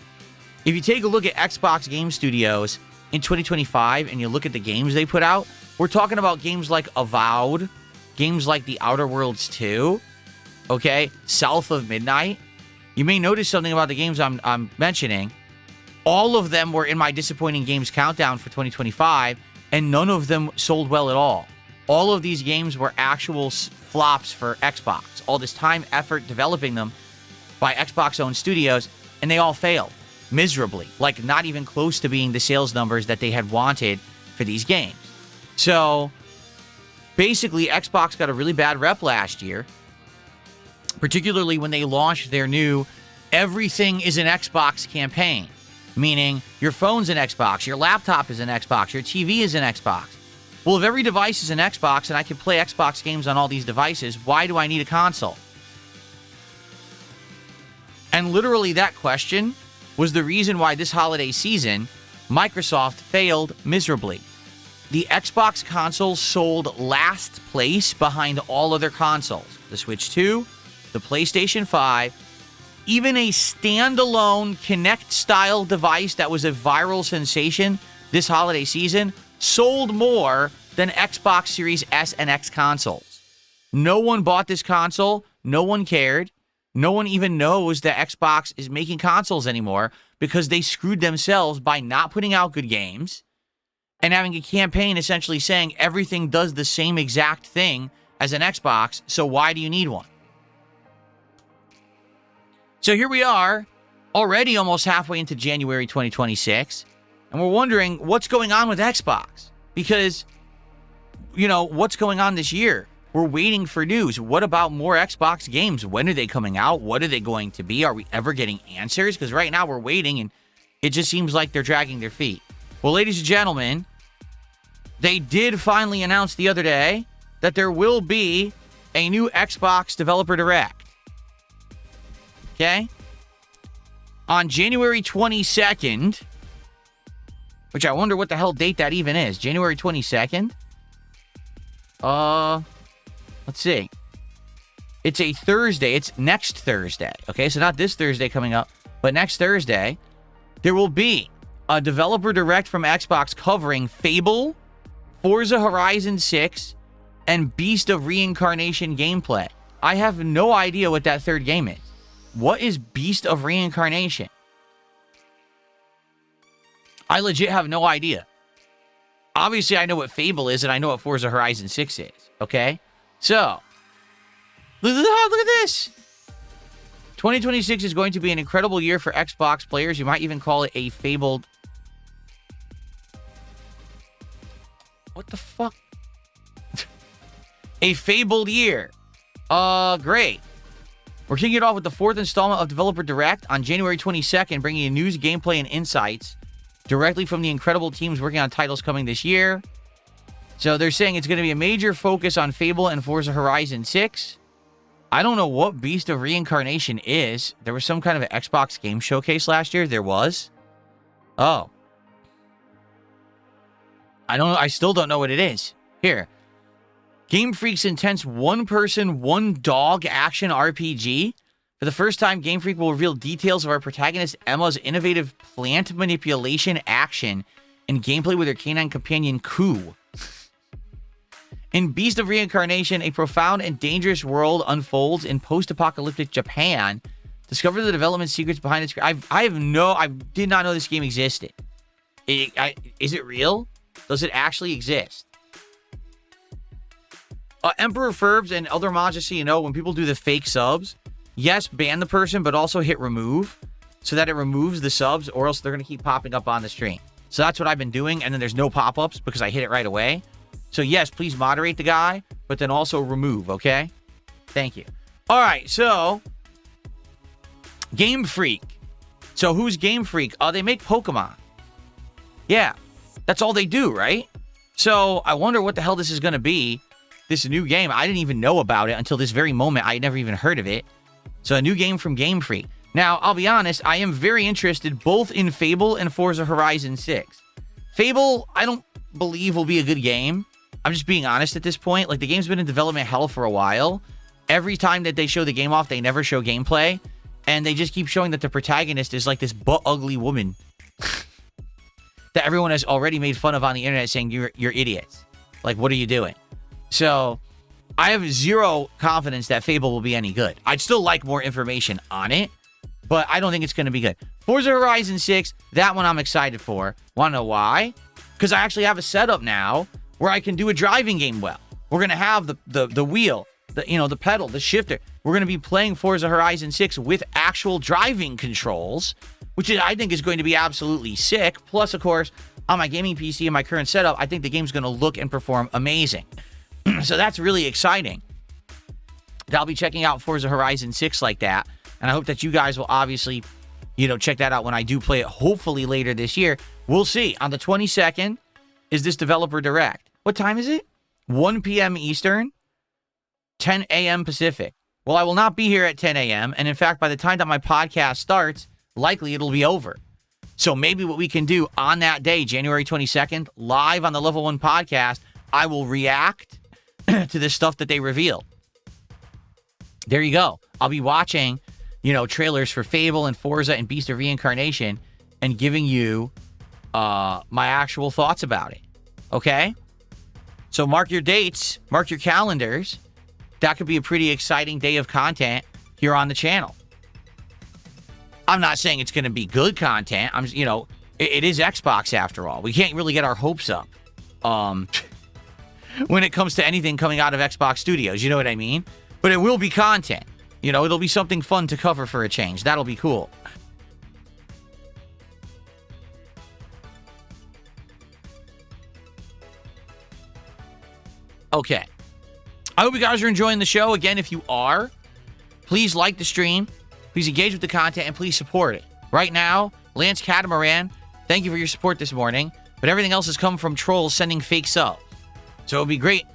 If you take a look at Xbox game studios in 2025 and you look at the games they put out, we're talking about games like Avowed, games like The Outer Worlds 2, okay, South of Midnight. You may notice something about the games I'm mentioning. All of them were in my disappointing games countdown for 2025, and none of them sold well at all. All of these games were actual flops for Xbox. All this time, effort developing them by Xbox-owned studios, and they all failed miserably, like not even close to being the sales numbers that they had wanted for these games. So basically, Xbox got a really bad rep last year, particularly when they launched their new Everything is an Xbox campaign, meaning your phone's an Xbox, your laptop is an Xbox, your TV is an Xbox. Well, if every device is an Xbox and I can play Xbox games on all these devices, why do I need a console? And literally that question was the reason why this holiday season, Microsoft failed miserably. The Xbox console sold last place behind all other consoles. The Switch 2, the PlayStation 5, even a standalone Kinect-style device that was a viral sensation this holiday season sold more than Xbox Series S and X consoles. No one bought this console. No one cared. No one even knows that Xbox is making consoles anymore because they screwed themselves by not putting out good games and having a campaign essentially saying everything does the same exact thing as an Xbox, so why do you need one? So here we are, already almost halfway into January 2026, and we're wondering what's going on with Xbox. Because, what's going on this year? We're waiting for news. What about more Xbox games? When are they coming out? What are they going to be? Are we ever getting answers? Because right now we're waiting, and it just seems like they're dragging their feet. Well, ladies and gentlemen, they did finally announce the other day that there will be a new Xbox Developer Direct. Okay? On January 22nd, which I wonder what the hell date that even is. January 22nd? Let's see. It's a Thursday. It's next Thursday. Okay, so not this Thursday coming up, but next Thursday, there will be a Developer Direct from Xbox covering Fable, Forza Horizon 6, and Beast of Reincarnation gameplay. I have no idea what that third game is. What is Beast of Reincarnation? I legit have no idea. Obviously, I know what Fable is, and I know what Forza Horizon 6 is. Okay? So, look at this. 2026 is going to be an incredible year for Xbox players. You might even call it a fabled... What the fuck? A fabled year. Great. We're kicking it off with the fourth installment of Developer Direct on January 22nd, bringing you news, gameplay, and insights directly from the incredible teams working on titles coming this year. So they're saying it's going to be a major focus on Fable and Forza Horizon 6. I don't know what Beast of Reincarnation is. There was some kind of an Xbox game showcase last year. There was. Oh. I don't know. I still don't know what it is. Here. Game Freak's intense one-person, one-dog action RPG. For the first time, Game Freak will reveal details of our protagonist Emma's innovative plant manipulation action and gameplay with her canine companion Ku. In Beast of Reincarnation, a profound and dangerous world unfolds in post-apocalyptic Japan. Discover the development secrets behind its... I did not know this game existed. Is it real? Does it actually exist? Emperor Ferbs and Elder Mod, just so you know, when people do the fake subs, yes, ban the person, but also hit remove so that it removes the subs, or else they're going to keep popping up on the stream. So that's what I've been doing, and then there's no pop-ups because I hit it right away. So yes, please moderate the guy, but then also remove, okay? Thank you. All right, so Game Freak. So who's Game Freak? They make Pokemon. Yeah, that's all they do, right? So I wonder what the hell this is going to be. This new game, I didn't even know about it until this very moment. I had never even heard of it. So a new game from Game Freak. Now, I'll be honest, I am very interested both in Fable and Forza Horizon 6. Fable, I don't believe will be a good game. I'm just being honest at this point. Like, the game's been in development hell for a while. Every time that they show the game off, they never show gameplay. And they just keep showing that the protagonist is like this butt-ugly woman that everyone has already made fun of on the internet, saying, you're idiots. Like, what are you doing? So, I have zero confidence that Fable will be any good. I'd still like more information on it, but I don't think it's going to be good. Forza Horizon 6, that one I'm excited for. Want to know why? Because I actually have a setup now where I can do a driving game well. We're going to have the wheel, the pedal, the shifter. We're going to be playing Forza Horizon 6 with actual driving controls, which I think is going to be absolutely sick. Plus, of course, on my gaming PC and my current setup, I think the game's going to look and perform amazing. So that's really exciting. I'll be checking out Forza Horizon 6 like that. And I hope that you guys will obviously, check that out when I do play it, hopefully later this year. We'll see. On the 22nd is this developer direct. What time is it? 1 p.m. Eastern, 10 a.m. Pacific. Well, I will not be here at 10 a.m. And in fact, by the time that my podcast starts, likely it'll be over. So maybe what we can do on that day, January 22nd, live on the Level 1 podcast, I will react to the stuff that they reveal. There you go. I'll be watching, trailers for Fable and Forza and Beast of Reincarnation and giving you my actual thoughts about it. Okay? So mark your dates, mark your calendars. That could be a pretty exciting day of content here on the channel. I'm not saying it's going to be good content. It is Xbox after all. We can't really get our hopes up when it comes to anything coming out of Xbox Studios. You know what I mean? But it will be content. It'll be something fun to cover for a change. That'll be cool. Okay. I hope you guys are enjoying the show. Again, if you are, please like the stream. Please engage with the content and please support it. Right now, Lance Catamaran, thank you for your support this morning. But everything else has come from trolls sending fake subs. So it would be great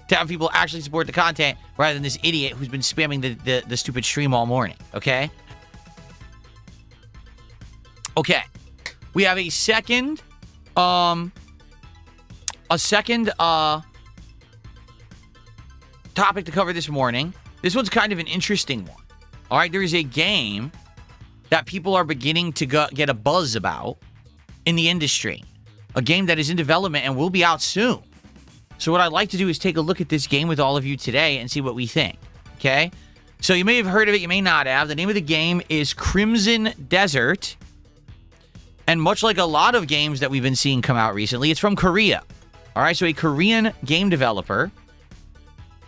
to have people actually support the content rather than this idiot who's been spamming the stupid stream all morning. Okay? Okay. We have a second topic to cover this morning. This one's kind of an interesting one. All right, there is a game that people are beginning to get a buzz about in the industry. A game that is in development and will be out soon. So what I'd like to do is take a look at this game with all of you today and see what we think. Okay? So you may have heard of it, you may not have. The name of the game is Crimson Desert. And much like a lot of games that we've been seeing come out recently, it's from Korea. All right, so a Korean game developer.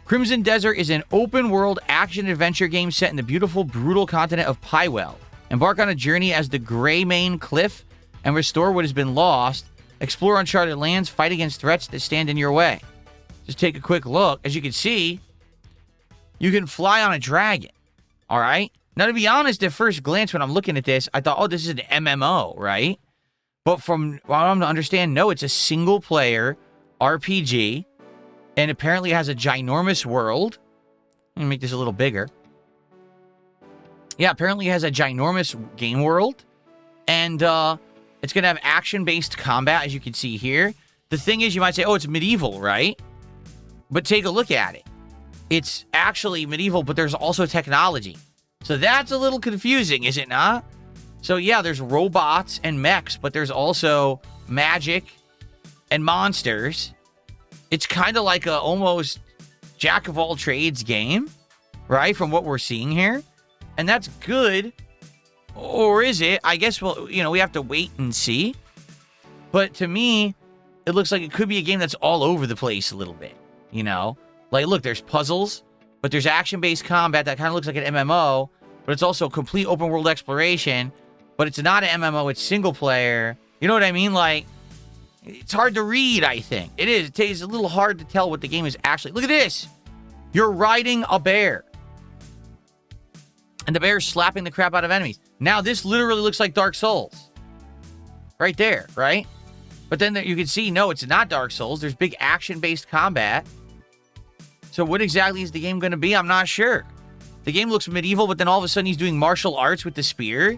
Crimson Desert is an open-world action-adventure game set in the beautiful, brutal continent of Pywell. Embark on a journey as the Greymane Cliff and restore what has been lost. Explore uncharted lands, fight against threats that stand in your way. Just take a quick look. As you can see, you can fly on a dragon. All right? Now, to be honest, at first glance when I'm looking at this, I thought, oh, this is an MMO, right? But from what I'm to understand, no, it's a single-player RPG. And apparently it has a ginormous world. Let me make this a little bigger. Yeah, apparently it has a ginormous game world. And it's going to have action-based combat, as you can see here. The thing is, you might say, oh, it's medieval, right? But take a look at it. It's actually medieval, but there's also technology. So that's a little confusing, is it not? So yeah, there's robots and mechs, but there's also magic and monsters. It's kind of like a almost jack-of-all-trades game, right, from what we're seeing here. And that's good. Or is it? I guess, we have to wait and see. But to me, it looks like it could be a game that's all over the place a little bit, Like, look, there's puzzles, but there's action-based combat that kind of looks like an MMO, but it's also complete open-world exploration, but it's not an MMO, it's single-player. You know what I mean? Like, it's hard to read, I think. It is. It's a little hard to tell what the game is actually. Look at this. You're riding a bear. And the bear's slapping the crap out of enemies. Now, this literally looks like Dark Souls. Right there, right? But then you can see, no, it's not Dark Souls. There's big action-based combat. So what exactly is the game going to be? I'm not sure. The game looks medieval, but then all of a sudden he's doing martial arts with the spear.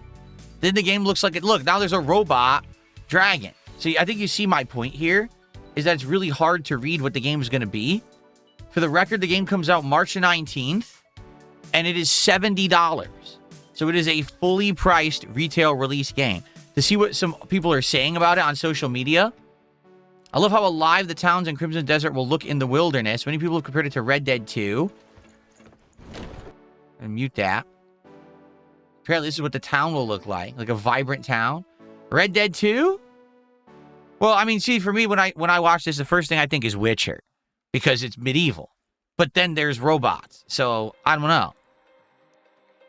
Then the game looks like it. Look, now there's a robot dragon. See, I think you see my point here, is that it's really hard to read what the game is going to be. For the record, the game comes out March 19th, and it is $70. So it is a fully priced retail release game. To see what some people are saying about it on social media, I love how alive the towns in Crimson Desert will look in the wilderness. Many people have compared it to Red Dead 2. And mute that. Apparently, this is what the town will look like a vibrant town. Red Dead 2? Well, I mean, see, for me, when I watch this, the first thing I think is Witcher, because it's medieval. But then there's robots, so I don't know.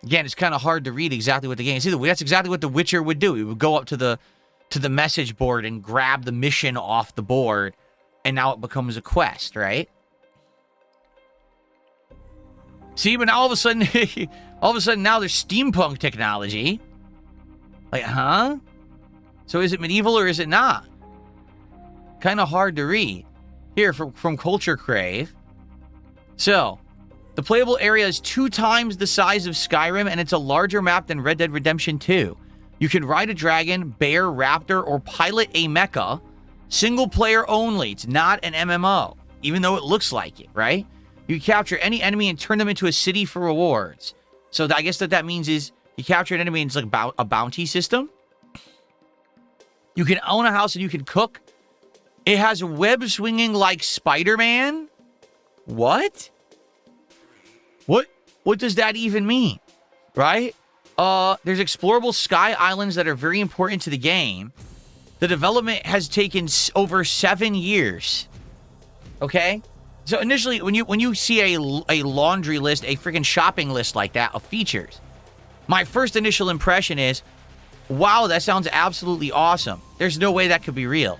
Again, it's kind of hard to read exactly what the game is. That's exactly what The Witcher would do. He would go up to the message board and grab the mission off the board, and now it becomes a quest, right? See, but now all of a sudden now there's steampunk technology. Like, huh? So is it medieval or is it not? Kind of hard to read. Here, from Culture Crave. So, the playable area is 2 times the size of Skyrim, and it's a larger map than Red Dead Redemption 2. You can ride a dragon, bear, raptor, or pilot a mecha. Single player only. It's not an MMO, even though it looks like it, right? You capture any enemy and turn them into a city for rewards. So I guess that means is you capture an enemy and it's like a bounty system. You can own a house and you can cook. It has web swinging like Spider-Man. What? What does that even mean? Right? There's explorable sky islands that are very important to the game. The development has taken over 7 years. Okay? So initially, when you see a laundry list, a freaking shopping list like that of features, my first initial impression is, wow, that sounds absolutely awesome. There's no way that could be real.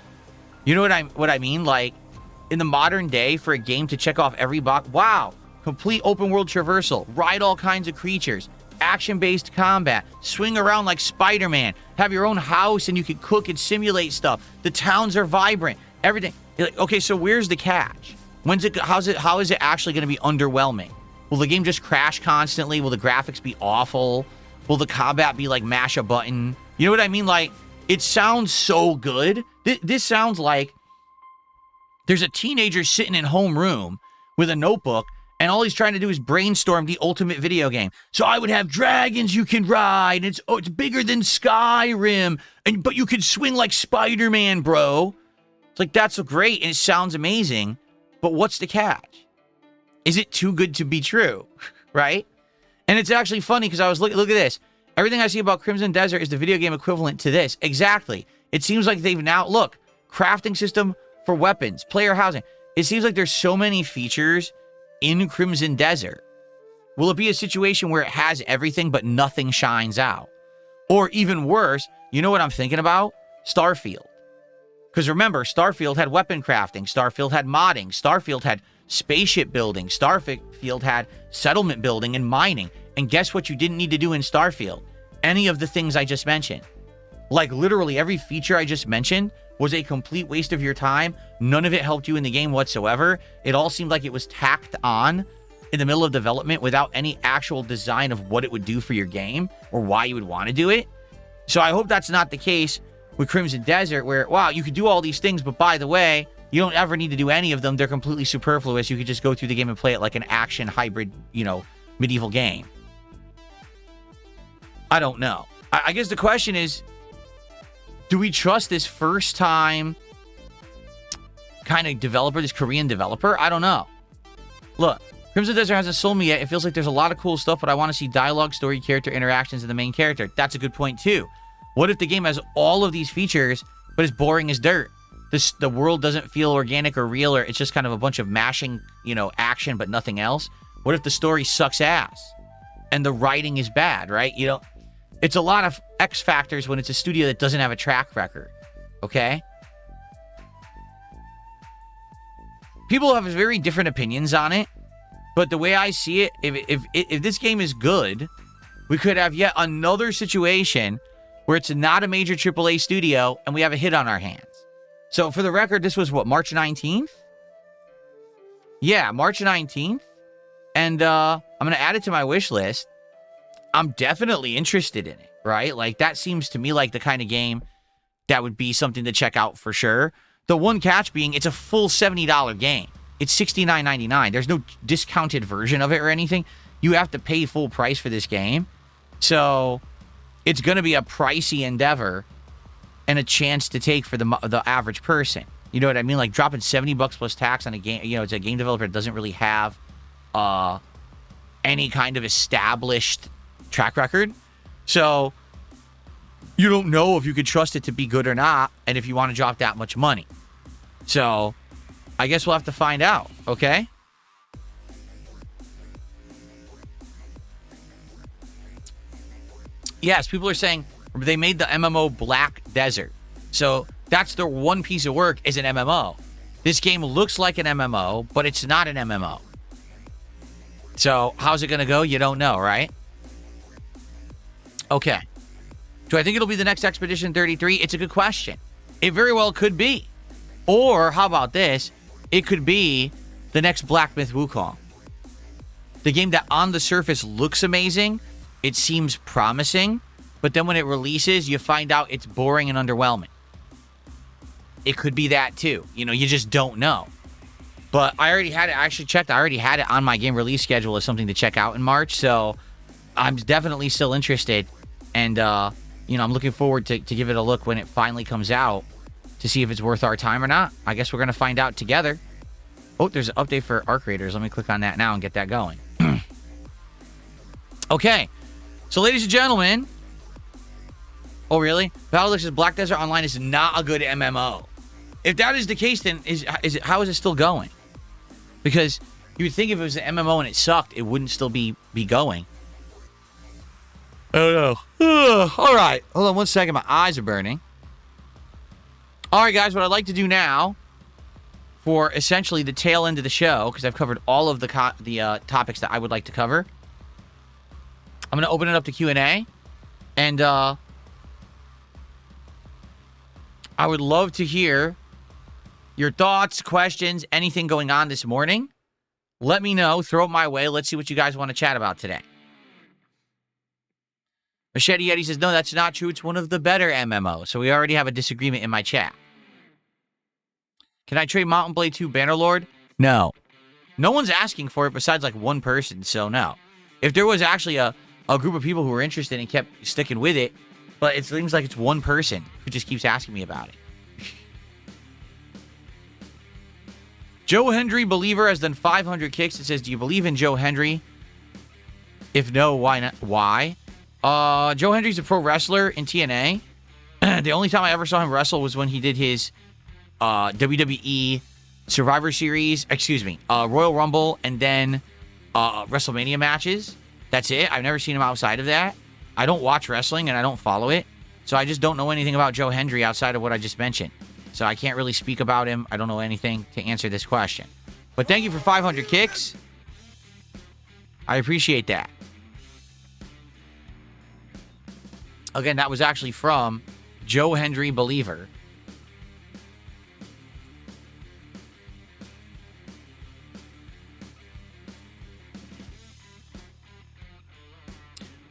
You know what I mean? Like, in the modern day, for a game to check off every box, wow, complete open world traversal, ride all kinds of creatures, action-based combat, swing around like Spider-Man, have your own house and you can cook and simulate stuff. The towns are vibrant, everything. You're like, okay, so where's the catch? How is it actually going to be underwhelming? Will the game just crash constantly? Will the graphics be awful? Will the combat be like mash a button? You know what I mean? Like, it sounds so good. This sounds like there's a teenager sitting in homeroom with a notebook, and all he's trying to do is brainstorm the ultimate video game. So I would have dragons you can ride, and it's bigger than Skyrim, but you can swing like Spider-Man, bro. It's like, that's so great, and it sounds amazing. But what's the catch? Is it too good to be true? Right? And it's actually funny because I was look at this. Everything I see about Crimson Desert is the video game equivalent to this. Exactly. It seems like they've now, look, crafting system for weapons, player housing. It seems like there's so many features in Crimson Desert. Will it be a situation where it has everything but nothing shines out? Or even worse, you know what I'm thinking about? Starfield. Because remember, Starfield had weapon crafting. Starfield had modding. Starfield had spaceship building. Starfield had settlement building and mining. And guess what you didn't need to do in Starfield? Any of the things I just mentioned. Like, literally every feature I just mentioned was a complete waste of your time. None of it helped you in the game whatsoever. It all seemed like it was tacked on in the middle of development without any actual design of what it would do for your game or why you would want to do it. So I hope that's not the case with Crimson Desert, where, wow, you could do all these things, but by the way, you don't ever need to do any of them. They're completely superfluous. You could just go through the game and play it like an action hybrid, medieval game. I don't know. I guess the question is, do we trust this first-time kind of developer, this Korean developer? I don't know. Look, Crimson Desert hasn't sold me yet. It feels like there's a lot of cool stuff, but I want to see dialogue, story, character interactions, and the main character. That's a good point, too. What if the game has all of these features, but it's boring as dirt? The world doesn't feel organic or real, or it's just kind of a bunch of mashing, action, but nothing else? What if the story sucks ass and the writing is bad, right? It's a lot of X factors when it's a studio that doesn't have a track record, okay? People have very different opinions on it, but the way I see it, if this game is good, we could have yet another situation where it's not a major AAA studio and we have a hit on our hands. So for the record, this was what, March 19th? Yeah, March 19th. And I'm going to add it to my wish list. I'm definitely interested in it, right? Like, that seems to me like the kind of game that would be something to check out for sure. The one catch being it's a full $70 game. It's $69.99. There's no discounted version of it or anything. You have to pay full price for this game. So it's going to be a pricey endeavor and a chance to take for the average person. You know what I mean? Like, dropping $70 plus tax on a game, you know, it's a game developer that doesn't really have any kind of established track record. So you don't know if you could trust it to be good or not, and if you want to drop that much money. So I guess we'll have to find out, okay? Yes, people are saying they made the MMO Black Desert. So that's their one piece of work is an MMO. This game looks like an MMO, but it's not an MMO. So how's it going to go? You don't know, right? Okay. Do I think it'll be the next Expedition 33? It's a good question. It very well could be. Or, how about this? It could be the next Black Myth Wukong. The game that on the surface looks amazing, it seems promising, but then when it releases, you find out it's boring and underwhelming. It could be that too. You know, you just don't know. But I already had it. I actually checked. I already had it on my game release schedule as something to check out in March, so I'm definitely still interested. And, you know, I'm looking forward to give it a look when it finally comes out to see if it's worth our time or not. I guess we're going to find out together. Oh, there's an update for Arc Raiders. Let me click on that now and get that going. Okay. So, ladies and gentlemen. Oh, really? Battlefield Black Desert Online is not a good MMO. If that is the case, then how is it still going? Because you would think if it was an MMO and it sucked, it wouldn't still be going. I don't know. All right. Hold on one second. My eyes are burning. All right, guys. What I'd like to do now for essentially the tail end of the show, because I've covered all of the topics that I would like to cover, I'm going to open it up to Q&A. And I would love to hear your thoughts, questions, anything going on this morning. Let me know. Throw it my way. Let's see what you guys want to chat about today. Machete Yeti says, no, that's not true. It's one of the better MMOs. So we already have a disagreement in my chat. Can I trade Mountain Blade 2 Bannerlord? No. No one's asking for it besides like one person, so no. If there was actually a group of people who were interested and kept sticking with it, but it seems like it's one person who just keeps asking me about it. Joe Hendry Believer has done 500 kicks. It says, do you believe in Joe Hendry? If no, why not? Why? Joe Hendry's a pro wrestler in TNA. The only time I ever saw him wrestle was when he did his WWE Survivor Series, Royal Rumble, and then WrestleMania matches. That's it. I've never seen him outside of that. I don't watch wrestling and I don't follow it. So I just don't know anything about Joe Hendry outside of what I just mentioned. So I can't really speak about him. I don't know anything to answer this question. But thank you for 500 kicks. I appreciate that. Again, that was actually from Joe Hendry Believer.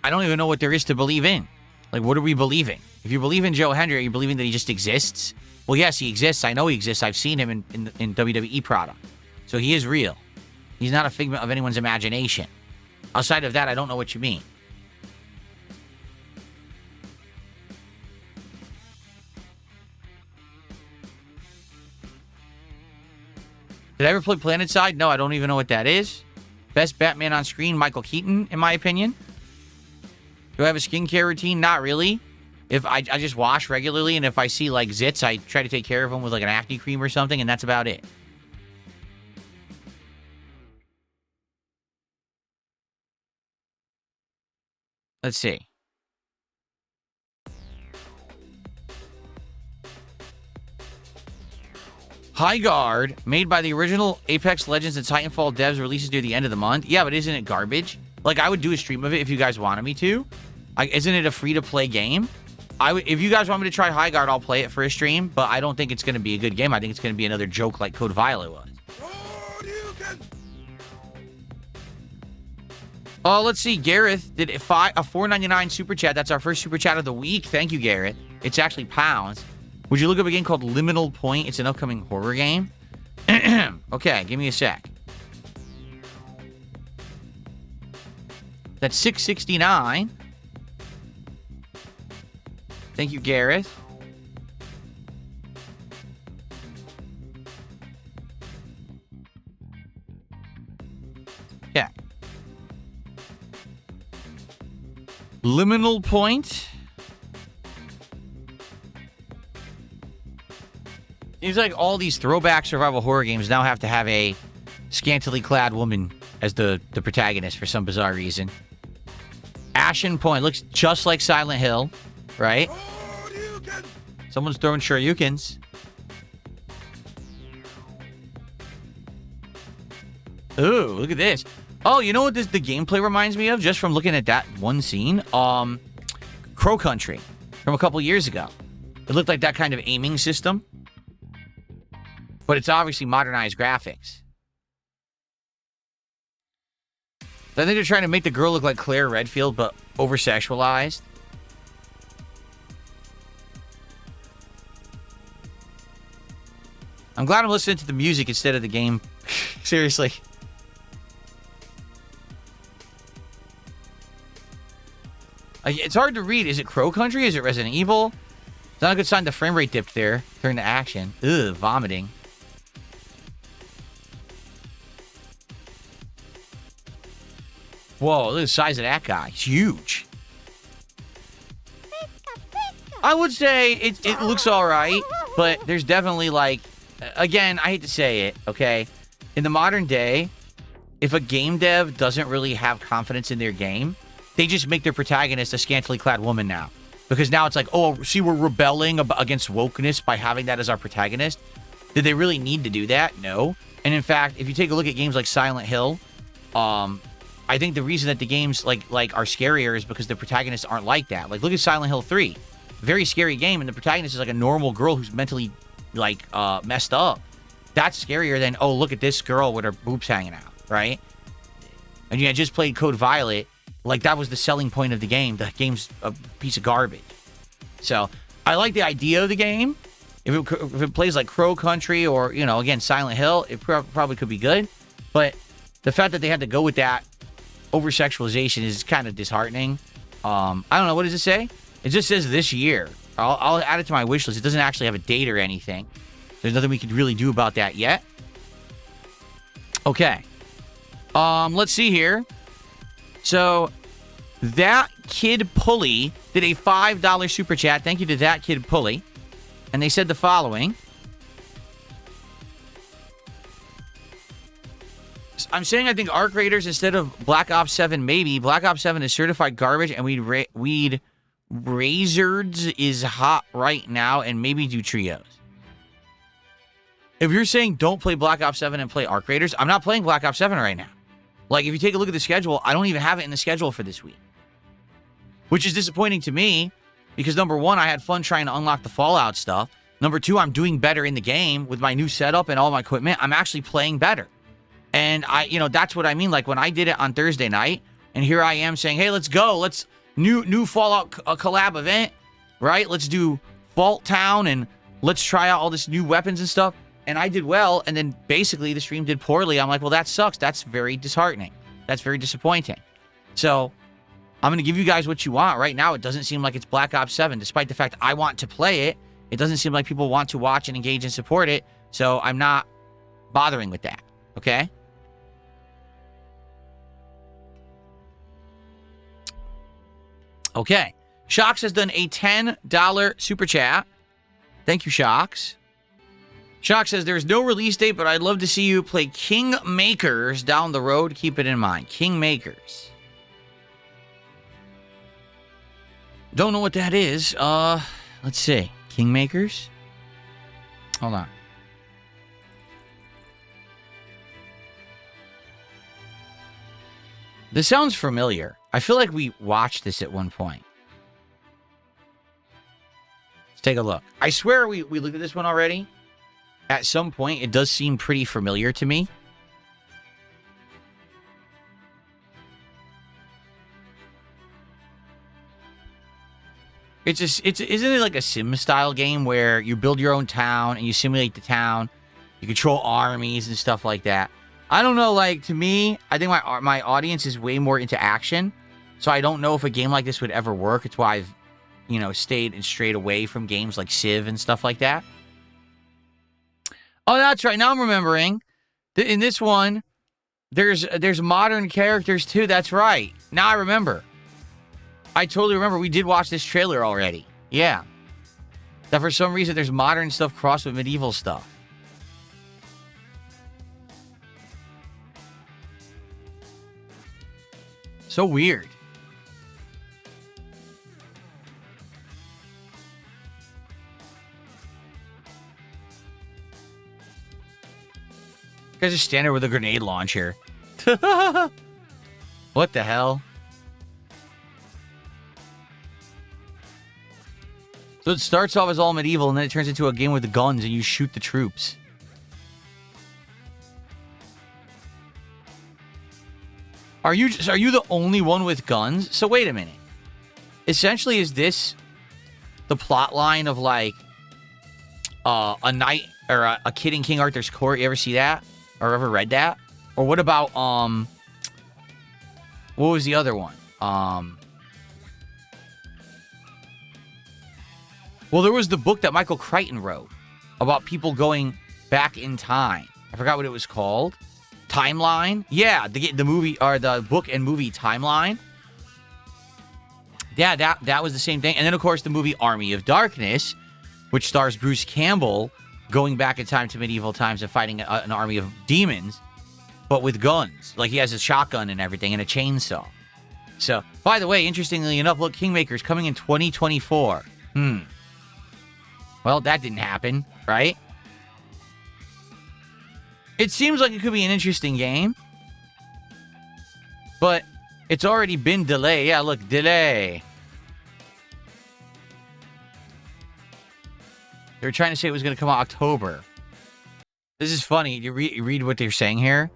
I don't even know what there is to believe in. Like, what are we believing? If you believe in Joe Hendry, are you believing that he just exists? Well, yes, he exists. I know he exists. I've seen him in WWE product. So he is real. He's not a figment of anyone's imagination. Outside of that, I don't know what you mean. Did I ever play PlanetSide? No, I don't even know what that is. Best Batman on screen, Michael Keaton, in my opinion. Do I have a skincare routine? Not really. If I just wash regularly, and if I see, like, zits, I try to take care of them with, like, an acne cream or something, and that's about it. Let's see. High Guard, made by the original Apex Legends and Titanfall devs, releases near the end of the month. Yeah, but isn't it garbage? Like, I would do a stream of it if you guys wanted me to. Isn't it a free-to-play game? If you guys want me to try High Guard, I'll play it for a stream, but I don't think it's going to be a good game. I think it's going to be another joke like Code Violet was. Oh, let's see. Gareth did a $4.99 super chat. That's our first super chat of the week. Thank you, Gareth. It's actually pounds. Would you look up a game called Liminal Point? It's an upcoming horror game. Okay, give me a sec. That's $6.69. Thank you, Gareth. Yeah. Liminal Point. Seems like all these throwback survival horror games now have to have a scantily clad woman as the protagonist for some bizarre reason. Ashen Point looks just like Silent Hill, right? Someone's throwing Shoryukens. Ooh, look at this. Oh, you know what the gameplay reminds me of? Just from looking at that one scene? Crow Country from a couple years ago. It looked like that kind of aiming system. But it's obviously modernized graphics. I think they're trying to make the girl look like Claire Redfield, but over-sexualized. I'm glad I'm listening to the music instead of the game. Seriously. It's hard to read. Is it Crow Country? Is it Resident Evil? It's not a good sign the frame rate dipped there during the action. Ugh, vomiting. Whoa, look at the size of that guy. It's huge. I would say it looks all right, but there's definitely like... Again, I hate to say it, okay? In the modern day, if a game dev doesn't really have confidence in their game, they just make their protagonist a scantily clad woman now. Because now it's like, oh, see, we're rebelling against wokeness by having that as our protagonist. Did they really need to do that? No. And in fact, if you take a look at games like Silent Hill, I think the reason that the games like are scarier is because the protagonists aren't like that. Like, look at Silent Hill 3. Very scary game, and the protagonist is like a normal girl who's mentally like messed up. That's scarier than, oh, look at this girl with her boobs hanging out, right? And you had just played Code Violet. Like, that was the selling point of the game. The game's a piece of garbage. So I like the idea of the game. If it plays like Crow Country or, you know, again, Silent Hill, it probably could be good. But the fact that they had to go with that over-sexualization is kind of disheartening. I don't know. What does it say? It just says this year. I'll add it to my wish list. It doesn't actually have a date or anything. There's nothing we can really do about that yet. Okay. Let's see here. So, That Kid Pulley did a $5 super chat. Thank you to That Kid Pulley. And they said the following. I'm saying I think Arc Raiders instead of Black Ops 7, maybe. Black Ops 7 is certified garbage, and we'd Razords is hot right now, and maybe do trios. If you're saying don't play Black Ops 7 and play Arc Raiders, I'm not playing Black Ops 7 right now. Like, if you take a look at the schedule, I don't even have it in the schedule for this week. Which is disappointing to me, because number one, I had fun trying to unlock the Fallout stuff. Number two, I'm doing better in the game with my new setup and all my equipment. I'm actually playing better. And that's what I mean. Like, when I did it on Thursday night, and here I am saying, hey, let's go. Let's new Fallout collab event, right? Let's do Vault Town, and let's try out all this new weapons and stuff. And I did well, and then basically the stream did poorly. I'm like, well, that sucks. That's very disheartening. That's very disappointing. So I'm going to give you guys what you want. Right now, it doesn't seem like it's Black Ops 7. Despite the fact I want to play it, it doesn't seem like people want to watch and engage and support it. So I'm not bothering with that. Okay? Okay. Shocks has done a $10 super chat. Thank you, Shocks. Shock says, there's no release date, but I'd love to see you play Kingmakers down the road. Keep it in mind. Kingmakers. Don't know what that is. Let's see. Kingmakers? Hold on. This sounds familiar. I feel like we watched this at one point. Let's take a look. I swear we looked at this one already. At some point, it does seem pretty familiar to me. It's just, isn't it like a sim style game where you build your own town and you simulate the town, you control armies and stuff like that. I don't know, like, to me, I think my audience is way more into action, so I don't know if a game like this would ever work. It's why I've, you know, stayed and strayed away from games like Civ and stuff like that. Oh, that's right. Now I'm remembering. In this one, there's modern characters too. That's right. Now I remember. I totally remember. We did watch this trailer already. Yeah. That for some reason there's modern stuff crossed with medieval stuff. So weird. You guys just stand there with a grenade launcher. What the hell? So it starts off as all medieval, and then it turns into a game with the guns, and you shoot the troops. Are you the only one with guns? So wait a minute. Essentially, is this the plot line of like a knight or a kid in King Arthur's court? You ever see that or ever read that? Or what about what was the other one? Well, there was the book that Michael Crichton wrote about people going back in time. I forgot what it was called. Timeline? Yeah, the movie or the book and movie Timeline. Yeah, that was the same thing. And then, of course, the movie Army of Darkness, which stars Bruce Campbell going back in time to medieval times and fighting an army of demons, but with guns. Like, he has a shotgun and everything and a chainsaw. So, by the way, interestingly enough, look, Kingmaker's coming in 2024. Well, that didn't happen, right? It seems like it could be an interesting game. But it's already been delayed. Yeah, look, delay. They were trying to say it was going to come out October. This is funny. You read what they're saying here.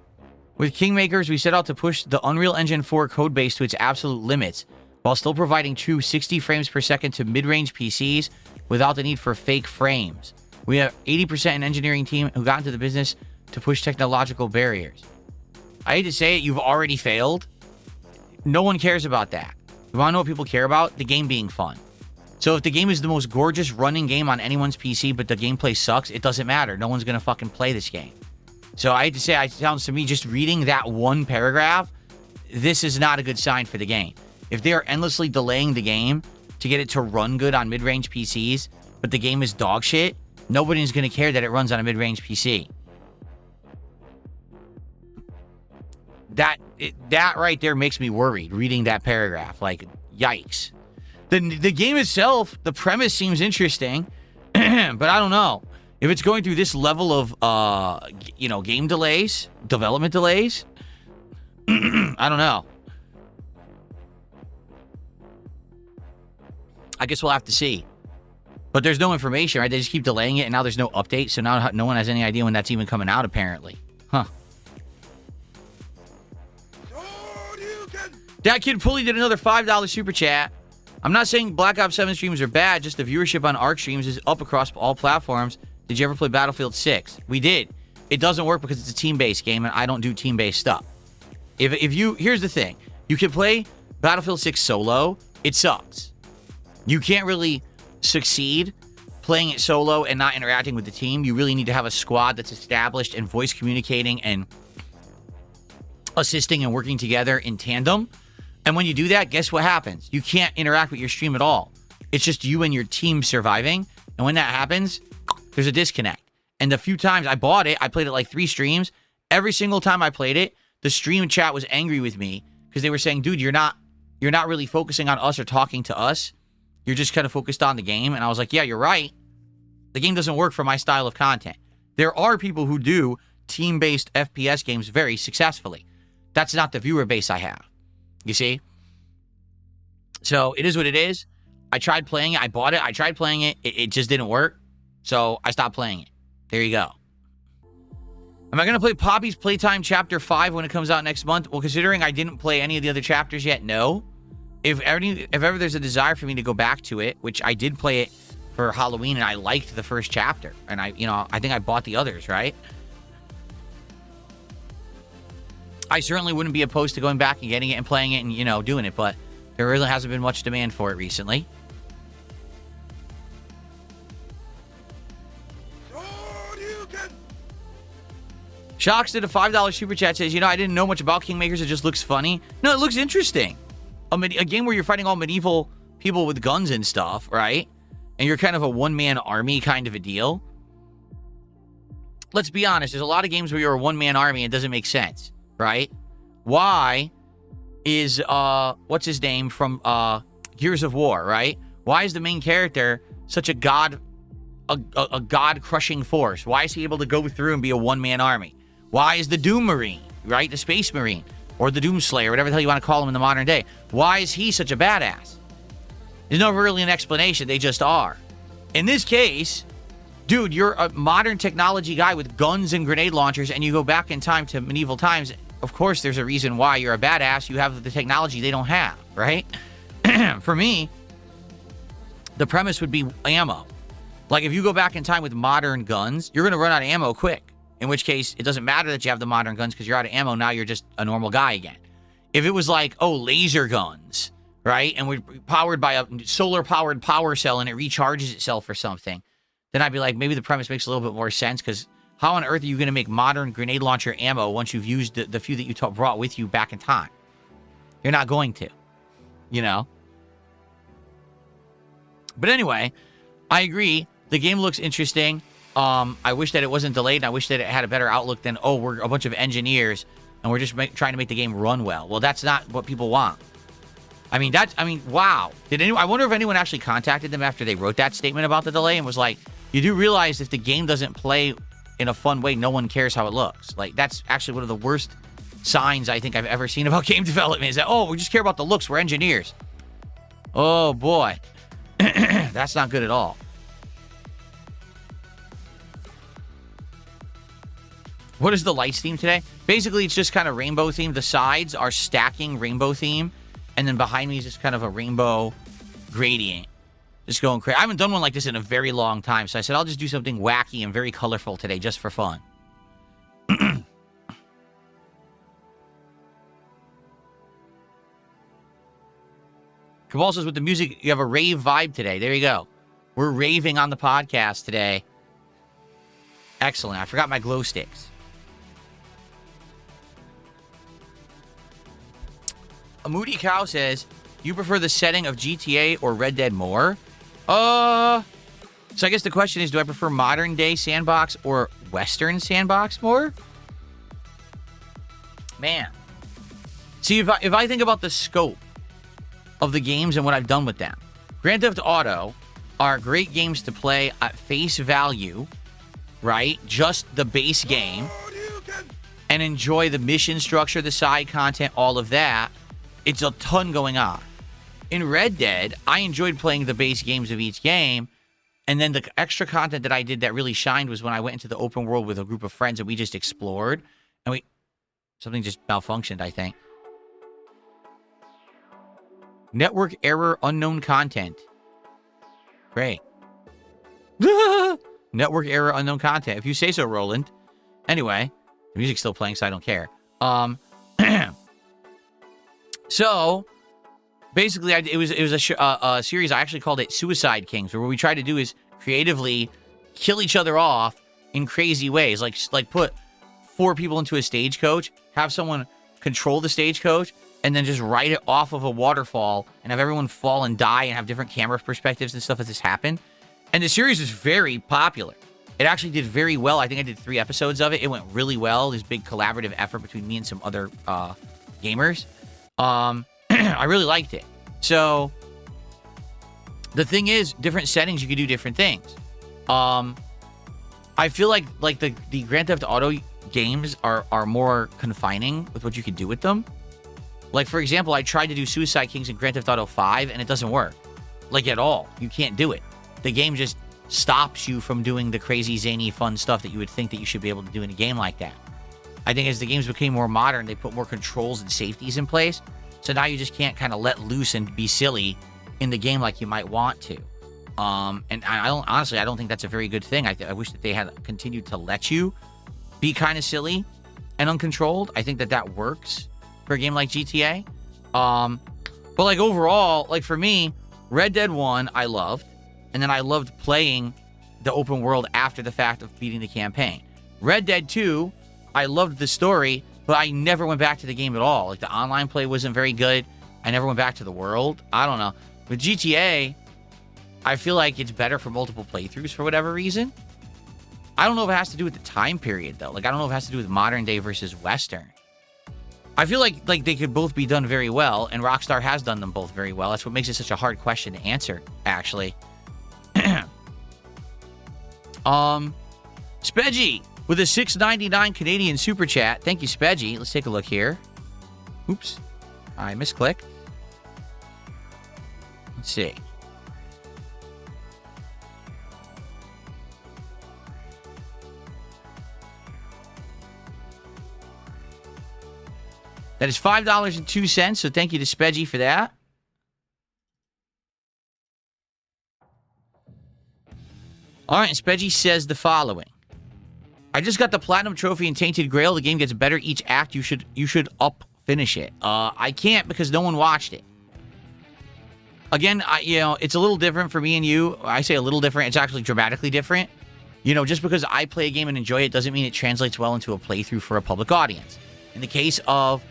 With Kingmakers, we set out to push the Unreal Engine 4 codebase to its absolute limits, while still providing true 60 frames per second to mid-range PCs without the need for fake frames. We have 80% an engineering team who got into the business to push technological barriers. I hate to say it, you've already failed. No one cares about that. You want to know what people care about? The game being fun. So if the game is the most gorgeous running game on anyone's PC, but the gameplay sucks, it doesn't matter. No one's going to fucking play this game. So I hate to say, it sounds to me, just reading that one paragraph, this is not a good sign for the game. If they are endlessly delaying the game to get it to run good on mid-range PCs, but the game is dog shit, nobody's going to care that it runs on a mid-range PC. That right there makes me worried, reading that paragraph. Like, yikes. The game itself, the premise seems interesting, but I don't know. If it's going through this level of, game delays, development delays, I don't know. I guess we'll have to see. But there's no information, right? They just keep delaying it, and now there's no update, so now no one has any idea when that's even coming out, apparently. Huh. That Kid Pulley did another $5 super chat. I'm not saying Black Ops 7 streams are bad, just the viewership on ARC streams is up across all platforms. Did you ever play Battlefield 6? We did. It doesn't work because it's a team-based game, and I don't do team-based stuff. Here's the thing. You can play Battlefield 6 solo. It sucks. You can't really succeed playing it solo and not interacting with the team. You really need to have a squad that's established and voice communicating and assisting and working together in tandem. And when you do that, guess what happens? You can't interact with your stream at all. It's just you and your team surviving. And when that happens, there's a disconnect. And the few times I bought it, I played it like 3 streams. Every single time I played it, the stream chat was angry with me because they were saying, dude, you're not really focusing on us or talking to us. You're just kind of focused on the game. And I was like, yeah, you're right. The game doesn't work for my style of content. There are people who do team-based FPS games very successfully. That's not the viewer base I have. You see? So it is what it is. I tried playing it. I bought it. I tried playing it. It just didn't work. So I stopped playing it. There you go. Am I going to play Poppy's Playtime Chapter 5 when it comes out next month? Well, considering I didn't play any of the other chapters yet, no. if ever there's a desire for me to go back to it, which I did play it for Halloween and I liked the first chapter, and I think I bought the others, right? I certainly wouldn't be opposed to going back and getting it and playing it and, doing it, but there really hasn't been much demand for it recently. Shocks did a $5 super chat, says, I didn't know much about Kingmakers. It just looks funny. No, it looks interesting. A game where you're fighting all medieval people with guns and stuff, right? And you're kind of a one-man army kind of a deal. Let's be honest. There's a lot of games where you're a one-man army and it doesn't make sense, right? Why is, what's his name from Gears of War, right? Why is the main character such a god-crushing force? Why is he able to go through and be a one-man army? Why is the Doom Marine, right? The Space Marine, or the Doom Slayer, whatever the hell you want to call him in the modern day. Why is he such a badass? There's never really an explanation. They just are. In this case, dude, you're a modern technology guy with guns and grenade launchers, and you go back in time to medieval times. Of course, there's a reason why you're a badass. You have the technology they don't have, right? For me, the premise would be ammo. Like, if you go back in time with modern guns, you're going to run out of ammo quick. In which case, it doesn't matter that you have the modern guns because you're out of ammo. Now you're just a normal guy again. If it was like, laser guns, right? And we're powered by a solar-powered power cell and it recharges itself or something, then I'd be like, maybe the premise makes a little bit more sense, because how on earth are you going to make modern grenade launcher ammo once you've used the few that you brought with you back in time? You're not going to, But anyway, I agree. The game looks interesting. I wish that it wasn't delayed, and I wish that it had a better outlook than, we're a bunch of engineers, and we're just trying to make the game run well. Well, that's not what people want. Wow. I wonder if anyone actually contacted them after they wrote that statement about the delay and was like, you do realize if the game doesn't play in a fun way, no one cares how it looks. Like, that's actually one of the worst signs I think I've ever seen about game development, is that, we just care about the looks. We're engineers. Oh, boy. That's not good at all. What is the lights theme today? Basically, it's just kind of rainbow theme. The sides are stacking rainbow theme. And then behind me is just kind of a rainbow gradient. Just going crazy. I haven't done one like this in a very long time. So I said, I'll just do something wacky and very colorful today just for fun. Cabal says, with the music, you have a rave vibe today. There you go. We're raving on the podcast today. Excellent. I forgot my glow sticks. A Moody Cow says, you prefer the setting of GTA or Red Dead more? So I guess the question is, do I prefer modern day sandbox or Western sandbox more? Man. See, if I think about the scope of the games and what I've done with them, Grand Theft Auto are great games to play at face value, right? Just the base game, and enjoy the mission structure, the side content, all of that. It's a ton going on. In Red Dead, I enjoyed playing the base games of each game, and then the extra content that I did that really shined was when I went into the open world with a group of friends and we just explored, and something just malfunctioned, I think. Network error, unknown content. Great. Network error, unknown content. If you say so, Roland. Anyway, the music's still playing, so I don't care. So, basically, it was a series. I actually called it Suicide Kings, where what we tried to do is creatively kill each other off in crazy ways. Like put 4 people into a stagecoach, have someone control the stagecoach, and then just ride it off of a waterfall and have everyone fall and die and have different camera perspectives and stuff as this happened. And the series was very popular. It actually did very well. I think I did 3 episodes of it. It went really well. This big collaborative effort between me and some other gamers. I really liked it. So the thing is, different settings, you can do different things. I feel like the Grand Theft Auto games are more confining with what you can do with them. Like, for example, I tried to do Suicide Kings in Grand Theft Auto 5, and it doesn't work. Like, at all. You can't do it. The game just stops you from doing the crazy, zany, fun stuff that you would think that you should be able to do in a game like that. I think as the games became more modern, they put more controls and safeties in place. So now you just can't kind of let loose and be silly in the game like you might want to. And I don't think that's a very good thing. I wish that they had continued to let you be kind of silly and uncontrolled. I think that works for a game like GTA. But like overall, like for me, Red Dead 1 I loved, and then I loved playing the open world after the fact of beating the campaign. Red Dead 2, I loved the story, but I never went back to the game at all. Like the online play wasn't very good. I never went back to the world. I don't know. With GTA, I feel like it's better for multiple playthroughs for whatever reason. I don't know if it has to do with the time period, though. Like, I don't know if it has to do with modern day versus Western. I feel like they could both be done very well, and Rockstar has done them both very well. That's what makes it such a hard question to answer, actually. Spedgy with a $6.99 Canadian super chat. Thank you, Spedgy. Let's take a look here. Oops. I misclicked. Let's see. That is $5.02, so thank you to Spedgy for that. All right, and Spedgy says the following. I just got the Platinum Trophy in Tainted Grail. The game gets better each act. You should finish it. I can't because no one watched it. Again, it's a little different for me and you. I say a little different. It's actually dramatically different. Just because I play a game and enjoy it doesn't mean it translates well into a playthrough for a public audience. In the case of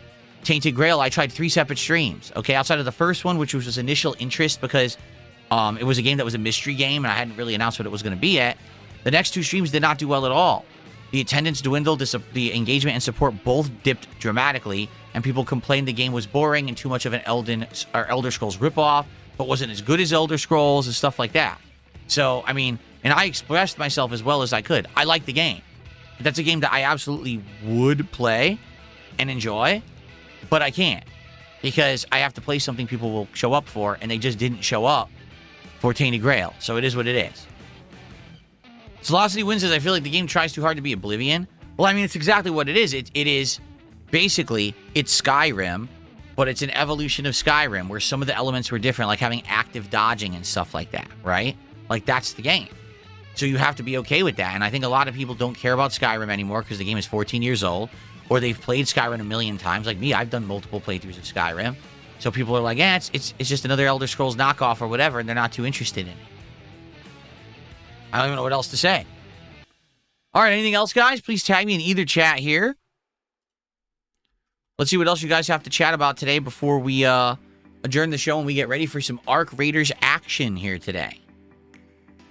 Tainted Grail, I tried 3 separate streams, okay? Outside of the first one, which was his initial interest because it was a game that was a mystery game and I hadn't really announced what it was going to be yet. The next 2 streams did not do well at all. The attendance dwindled, the engagement and support both dipped dramatically, and people complained the game was boring and too much of an Elder Scrolls ripoff, but wasn't as good as Elder Scrolls and stuff like that. So, I mean, and I expressed myself as well as I could. I like the game. That's a game that I absolutely would play and enjoy. But I can't, because I have to play something people will show up for, and they just didn't show up for Tainted Grail. So it is what it is. Velocity Wins says, I feel like the game tries too hard to be Oblivion. Well, I mean, it's exactly what it is. It is basically, it's Skyrim, but it's an evolution of Skyrim, where some of the elements were different, like having active dodging and stuff like that, right? Like, that's the game. So you have to be okay with that. And I think a lot of people don't care about Skyrim anymore because the game is 14 years old. Or they've played Skyrim a million times. Like me, I've done multiple playthroughs of Skyrim. So people are like, it's just another Elder Scrolls knockoff or whatever, and they're not too interested in it. I don't even know what else to say. All right, anything else, guys? Please tag me in either chat here. Let's see what else you guys have to chat about today before we adjourn the show and we get ready for some Arc Raiders action here today.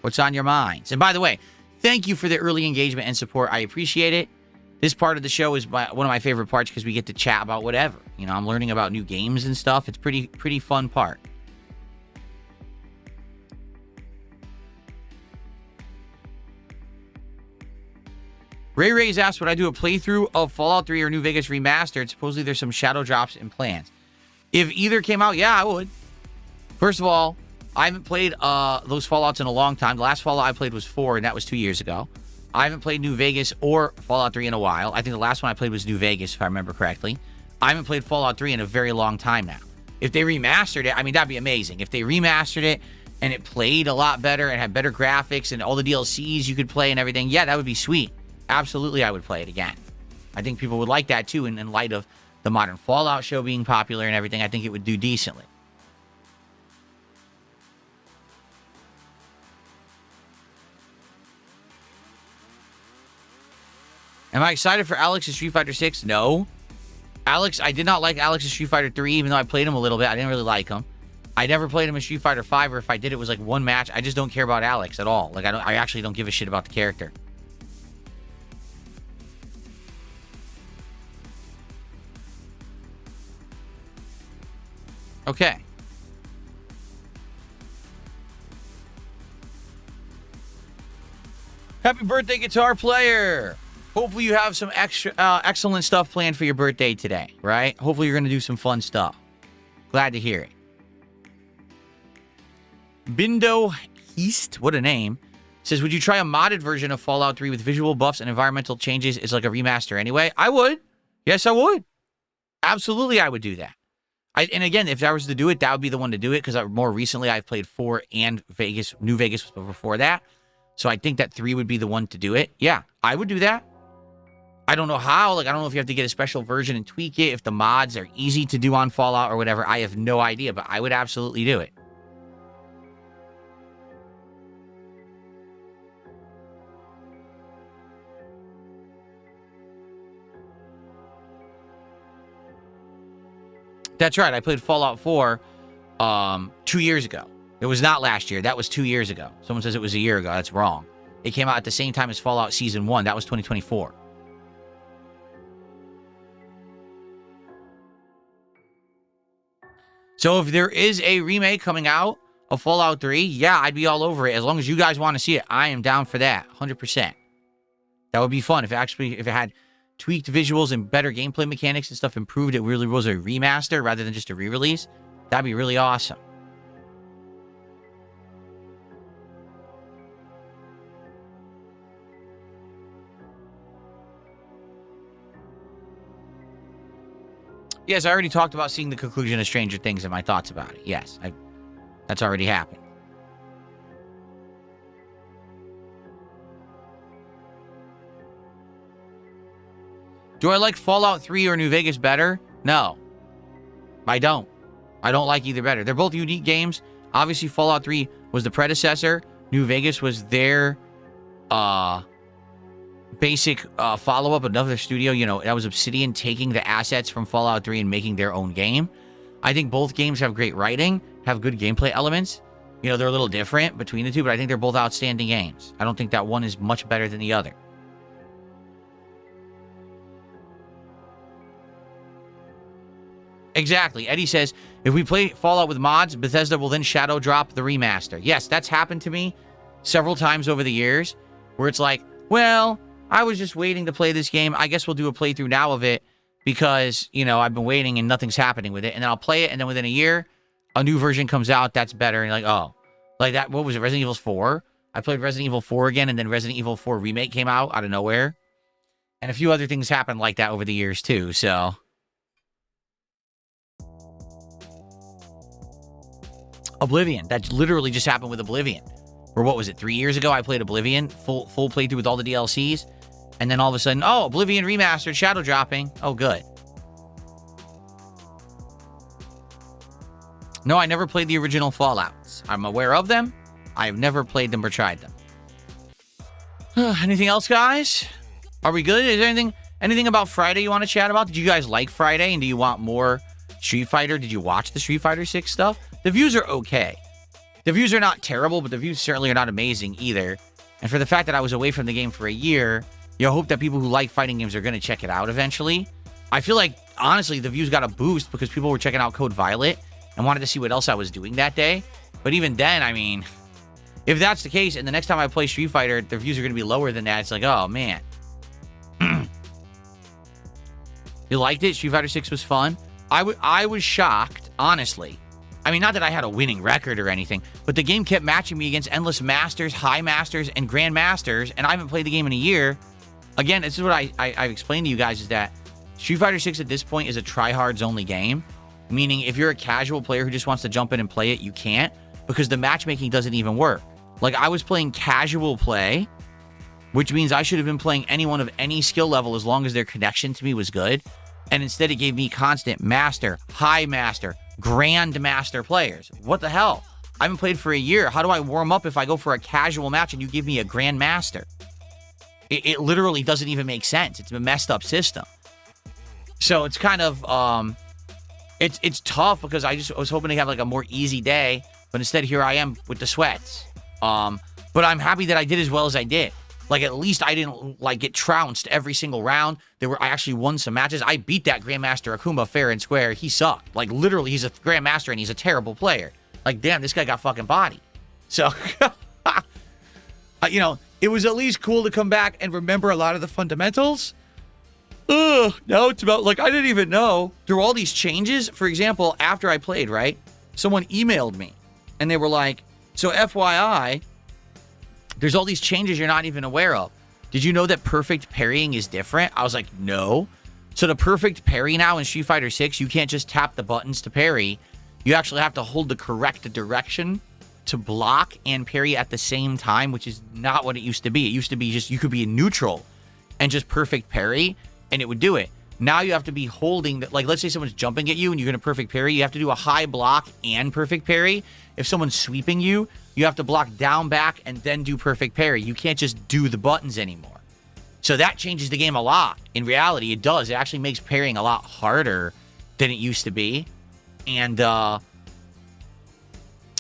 What's on your minds? And by the way, thank you for the early engagement and support. I appreciate it. This part of the show is one of my favorite parts because we get to chat about whatever. I'm learning about new games and stuff. It's pretty fun part. Ray's asked, would I do a playthrough of Fallout 3 or New Vegas Remastered? Supposedly there's some shadow drops in plans. If either came out, yeah, I would. First of all, I haven't played those Fallouts in a long time. The last Fallout I played was 4, and that was 2 years ago. I haven't played New Vegas or Fallout 3 in a while. I think the last one I played was New Vegas, if I remember correctly. I haven't played Fallout 3 in a very long time now. If they remastered it, I mean, that'd be amazing. If they remastered it and it played a lot better and had better graphics and all the DLCs you could play and everything, yeah, that would be sweet. Absolutely, I would play it again. I think people would like that, too, and in light of the modern Fallout show being popular and everything, I think it would do decently. Am I excited for Alex's Street Fighter 6? No. Alex, I did not like Alex's Street Fighter 3, even though I played him a little bit. I didn't really like him. I never played him in Street Fighter 5, or if I did, it was like one match. I just don't care about Alex at all. Like, I actually don't give a shit about the character. Okay. Happy birthday, guitar player. Hopefully you have some excellent stuff planned for your birthday today, right? Hopefully you're going to do some fun stuff. Glad to hear it. Bindo East, what a name, says, would you try a modded version of Fallout 3 with visual buffs and environmental changes? It's like a remaster anyway. I would. Yes, I would. Absolutely, I would do that. And again, if I was to do it, that would be the one to do it because more recently I've played 4 and Vegas. New Vegas was before that. So I think that 3 would be the one to do it. Yeah, I would do that. I don't know how. Like, I don't know if you have to get a special version and tweak it, if the mods are easy to do on Fallout or whatever. I have no idea, but I would absolutely do it. That's right. I played Fallout 4 2 years ago. It was not last year. That was 2 years ago. Someone says it was a year ago. That's wrong. It came out at the same time as Fallout Season 1. That was 2024. So if there is a remake coming out of Fallout 3, yeah, I'd be all over it. As long as you guys want to see it, I am down for that. 100%. That would be fun if it had tweaked visuals and better gameplay mechanics and stuff improved. It really was a remaster rather than just a re-release. That'd be really awesome. Yes, I already talked about seeing the conclusion of Stranger Things and my thoughts about it. Yes, that's already happened. Do I like Fallout 3 or New Vegas better? No. I don't. I don't like either better. They're both unique games. Obviously, Fallout 3 was the predecessor. New Vegas was their basic follow-up, another studio. You know, that was Obsidian taking the assets from Fallout 3 and making their own game. I think both games have great writing, have good gameplay elements. You know, they're a little different between the two, but I think they're both outstanding games. I don't think that one is much better than the other. Exactly. Eddie says, if we play Fallout with mods, Bethesda will then shadow drop the remaster. Yes, that's happened to me several times over the years, where it's like, well, I was just waiting to play this game. I guess we'll do a playthrough now of it because, you know, I've been waiting and nothing's happening with it. And then I'll play it, and then within a year, a new version comes out that's better. And you're like, oh, like that, what was it, Resident Evil 4? I played Resident Evil 4 again, and then Resident Evil 4 Remake came out of nowhere. And a few other things happened like that over the years, too, so... Oblivion. That literally just happened with Oblivion. Or what was it, 3 years ago? I played Oblivion, full playthrough with all the DLCs. And then all of a sudden, oh, Oblivion Remastered, shadow dropping. Oh, good. No, I never played the original Fallouts. I'm aware of them. I have never played them or tried them. Anything else, guys? Are we good? Is there anything about Friday you want to chat about? Did you guys like Friday? And do you want more Street Fighter? Did you watch the Street Fighter 6 stuff? The views are okay. The views are not terrible, but the views certainly are not amazing either. And for the fact that I was away from the game for a year, you hope that people who like fighting games are going to check it out eventually. I feel like, honestly, the views got a boost because people were checking out Code Violet and wanted to see what else I was doing that day. But even then, I mean, if that's the case, and the next time I play Street Fighter, the views are going to be lower than that, it's like, oh, man. You liked it? Street Fighter 6 was fun? I was shocked, honestly. I mean, not that I had a winning record or anything, but the game kept matching me against endless masters, high masters, and grand masters, and I haven't played the game in a year. Again, this is what I've explained to you guys, is that Street Fighter 6 at this point is a tryhards only game, meaning if you're a casual player who just wants to jump in and play it, you can't, because the matchmaking doesn't even work. Like, I was playing casual play, which means I should have been playing anyone of any skill level as long as their connection to me was good, and instead it gave me constant master, high master, grand master players. What the hell? I haven't played for a year. How do I warm up if I go for a casual match and you give me a grand master? It literally doesn't even make sense. It's a messed up system. So it's kind of it's tough because I was hoping to have like a more easy day, but instead here I am with the sweats. But I'm happy that I did as well as I did. Like, at least I didn't, like, get trounced every single round. I actually won some matches. I beat that Grandmaster Akuma fair and square. He sucked. Like, literally, he's a Grandmaster and he's a terrible player. Like, damn, this guy got fucking body. So, you know, it was at least cool to come back and remember a lot of the fundamentals. Ugh, now it's about, like, I didn't even know. Through all these changes, for example, after I played, right? Someone emailed me and they were like, so FYI, there's all these changes you're not even aware of. Did you know that perfect parrying is different? I was like, no. So the perfect parry now in Street Fighter 6, you can't just tap the buttons to parry. You actually have to hold the correct direction to block and parry at the same time, which is not what it used to be. It used to be just you could be in neutral and just perfect parry, and it would do it. Now you have to be holding, like let's say someone's jumping at you and you're going to perfect parry. You have to do a high block and perfect parry. If someone's sweeping you, you have to block down, back, and then do perfect parry. You can't just do the buttons anymore. So that changes the game a lot. In reality, it does. It actually makes parrying a lot harder than it used to be. And what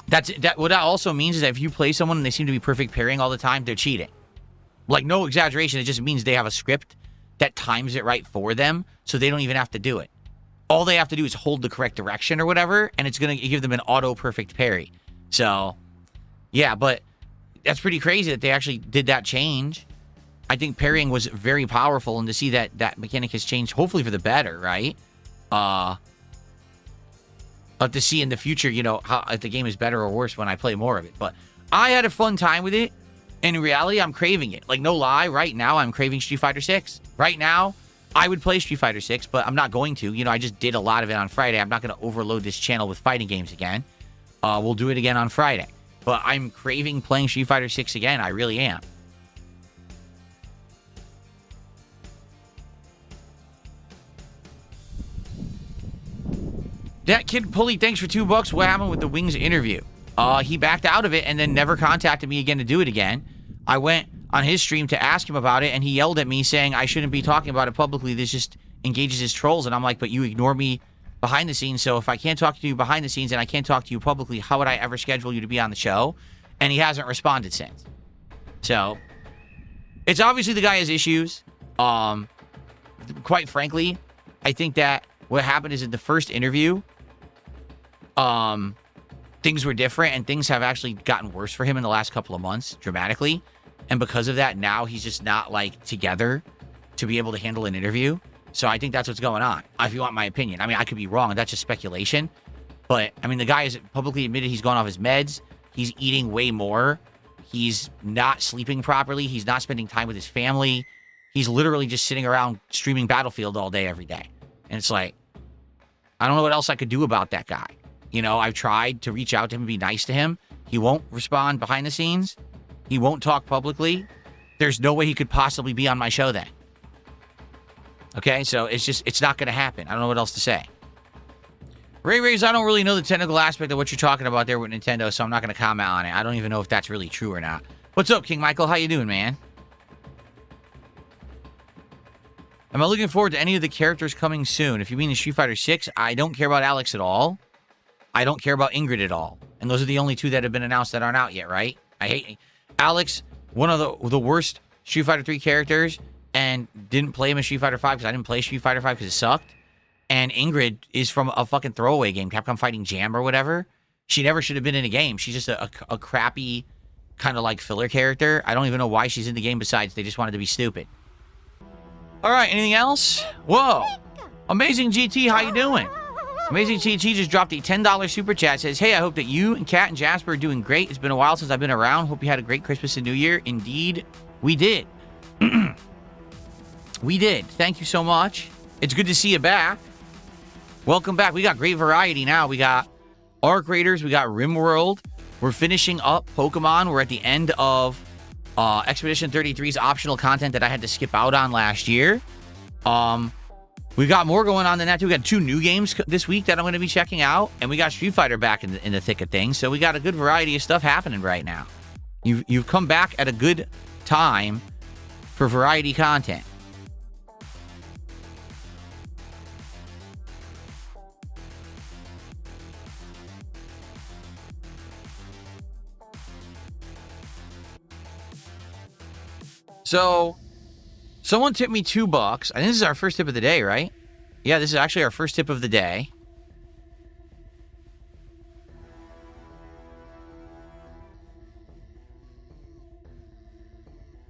that also means is that if you play someone and they seem to be perfect parrying all the time, they're cheating. Like, no exaggeration. It just means they have a script that times it right for them, so they don't even have to do it. All they have to do is hold the correct direction or whatever, and it's going to give them an auto-perfect parry. So, yeah, but that's pretty crazy that they actually did that change. I think parrying was very powerful, and to see that mechanic has changed, hopefully for the better, right? But to see in the future, you know, how if the game is better or worse when I play more of it. But I had a fun time with it. And in reality, I'm craving it. Like, no lie, right now, I'm craving Street Fighter 6. Right now, I would play Street Fighter 6, but I'm not going to. You know, I just did a lot of it on Friday. I'm not going to overload this channel with fighting games again. We'll do it again on Friday. But I'm craving playing Street Fighter 6 again. I really am. That kid Pulley, thanks for $2. What happened with the Wings interview? He backed out of it and then never contacted me again to do it again. I went on his stream to ask him about it, and he yelled at me saying I shouldn't be talking about it publicly. This just engages his trolls. And I'm like, but you ignore me behind the scenes, so if I can't talk to you behind the scenes and I can't talk to you publicly, how would I ever schedule you to be on the show? And he hasn't responded since. So, it's obviously the guy has issues. Quite frankly, I think that what happened is in the first interview, things were different, and things have actually gotten worse for him in the last couple of months, dramatically. And because of that, now he's just not, like, together to be able to handle an interview. So I think that's what's going on, if you want my opinion. I mean, I could be wrong. That's just speculation. But, I mean, the guy has publicly admitted he's gone off his meds. He's eating way more. He's not sleeping properly. He's not spending time with his family. He's literally just sitting around streaming Battlefield all day, every day. And it's like, I don't know what else I could do about that guy. You know, I've tried to reach out to him and be nice to him. He won't respond behind the scenes. He won't talk publicly. There's no way he could possibly be on my show then. Okay, so it's not going to happen. I don't know what else to say. Rays, I don't really know the technical aspect of what you're talking about there with Nintendo, so I'm not going to comment on it. I don't even know if that's really true or not. What's up, King Michael? How you doing, man? Am I looking forward to any of the characters coming soon? If you mean in Street Fighter 6, I don't care about Alex at all. I don't care about Ingrid at all. And those are the only two that have been announced that aren't out yet, right? I hate Alex, one of the worst Street Fighter 3 characters, and didn't play him in Street Fighter 5 because I didn't play Street Fighter 5 because it sucked. And Ingrid is from a fucking throwaway game, Capcom Fighting Jam or whatever. She never should have been in a game. She's just a crappy kind of like filler character. I don't even know why she's in the game besides they just wanted to be stupid. All right, anything else? Whoa. Amazing GT, how you doing? Amazing GT just dropped a $10 super chat. Says, hey, I hope that you and Kat and Jasper are doing great. It's been a while since I've been around. Hope you had a great Christmas and New Year. Indeed, we did. We did. Thank you so much. It's good to see you back. Welcome back. We got great variety now. We got Arc Raiders. We got RimWorld. We're finishing up Pokemon. We're at the end of Expedition 33's optional content that I had to skip out on last year. We got more going on than that, too. We got 2 new games this week that I'm going to be checking out. And we got Street Fighter back in the thick of things. So we got a good variety of stuff happening right now. You've come back at a good time for variety content. So, someone tipped me $2. I think this is our first tip of the day, right? Yeah, this is actually our first tip of the day.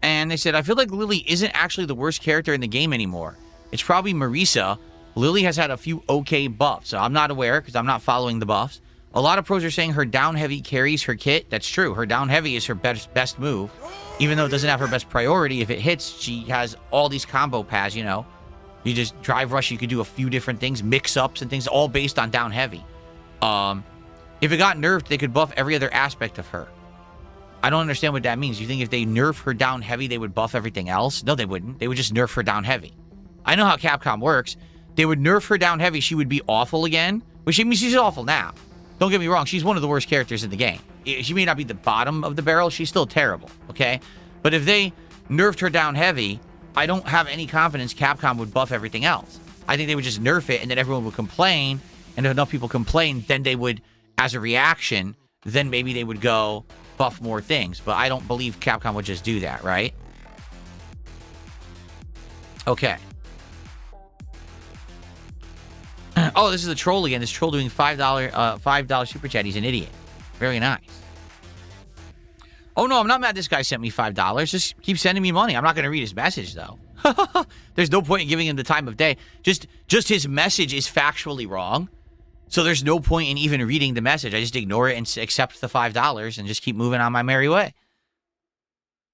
And they said, I feel like Lily isn't actually the worst character in the game anymore. It's probably Marisa. Lily has had a few okay buffs, so I'm not aware because I'm not following the buffs. A lot of pros are saying her down heavy carries her kit. That's true. Her down heavy is her best move. Even though it doesn't have her best priority, if it hits, she has all these combo paths, you know. You just drive rush, you could do a few different things, mix-ups and things, all based on down heavy. If it got nerfed, they could buff every other aspect of her. I don't understand what that means. You think if they nerf her down heavy, they would buff everything else? No, they wouldn't. They would just nerf her down heavy. I know how Capcom works. They would nerf her down heavy, she would be awful again, which means she's awful now. Don't get me wrong, she's one of the worst characters in the game. She may not be the bottom of the barrel, she's still terrible, okay? But if they nerfed her down heavy, I don't have any confidence Capcom would buff everything else. I think they would just nerf it, and then everyone would complain, and if enough people complain, then they would, as a reaction, then maybe they would go buff more things. But I don't believe Capcom would just do that, right? Okay. Oh, this is a troll again. This troll doing $5 super chat. He's an idiot. Very nice. Oh, no, I'm not mad this guy sent me $5. Just keep sending me money. I'm not going to read his message, though. There's no point in giving him the time of day. Just his message is factually wrong. So there's no point in even reading the message. I just ignore it and accept the $5 and just keep moving on my merry way.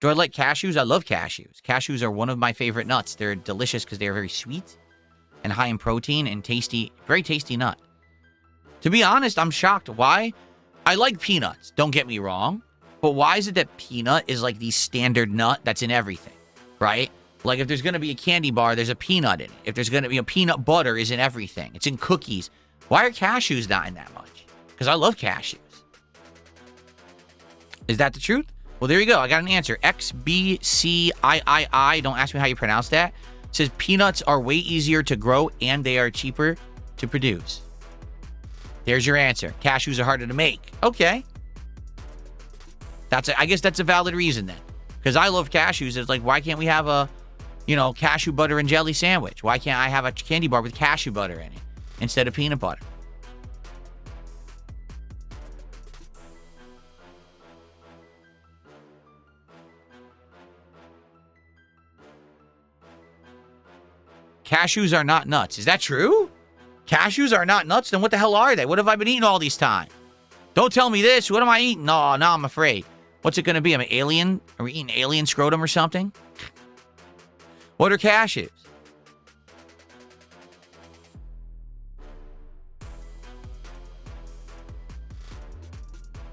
Do I like cashews? I love cashews. Cashews are one of my favorite nuts. They're delicious because they are very sweet and high in protein and tasty. Very tasty nut. To be honest, I'm shocked. Why? I like peanuts. Don't get me wrong. But why is it that peanut is like the standard nut that's in everything, right? Like if there's going to be a candy bar, there's a peanut in it. If there's going to be a peanut butter is in everything. It's in cookies. Why are cashews not in that much? Because I love cashews. Is that the truth? Well, there you go. I got an answer. XBCIII. Don't ask me how you pronounce that. It says peanuts are way easier to grow and they are cheaper to produce. There's your answer. Cashews are harder to make. Okay. I guess that's a valid reason then. Because I love cashews. It's like, why can't we have a, cashew butter and jelly sandwich? Why can't I have a candy bar with cashew butter in it instead of peanut butter? Cashews are not nuts. Is that true? Cashews are not nuts? Then what the hell are they? What have I been eating all these time? Don't tell me this. What am I eating? No, now I'm afraid. What's it going to be? I'm an alien? Are we eating alien scrotum or something? What are cashews?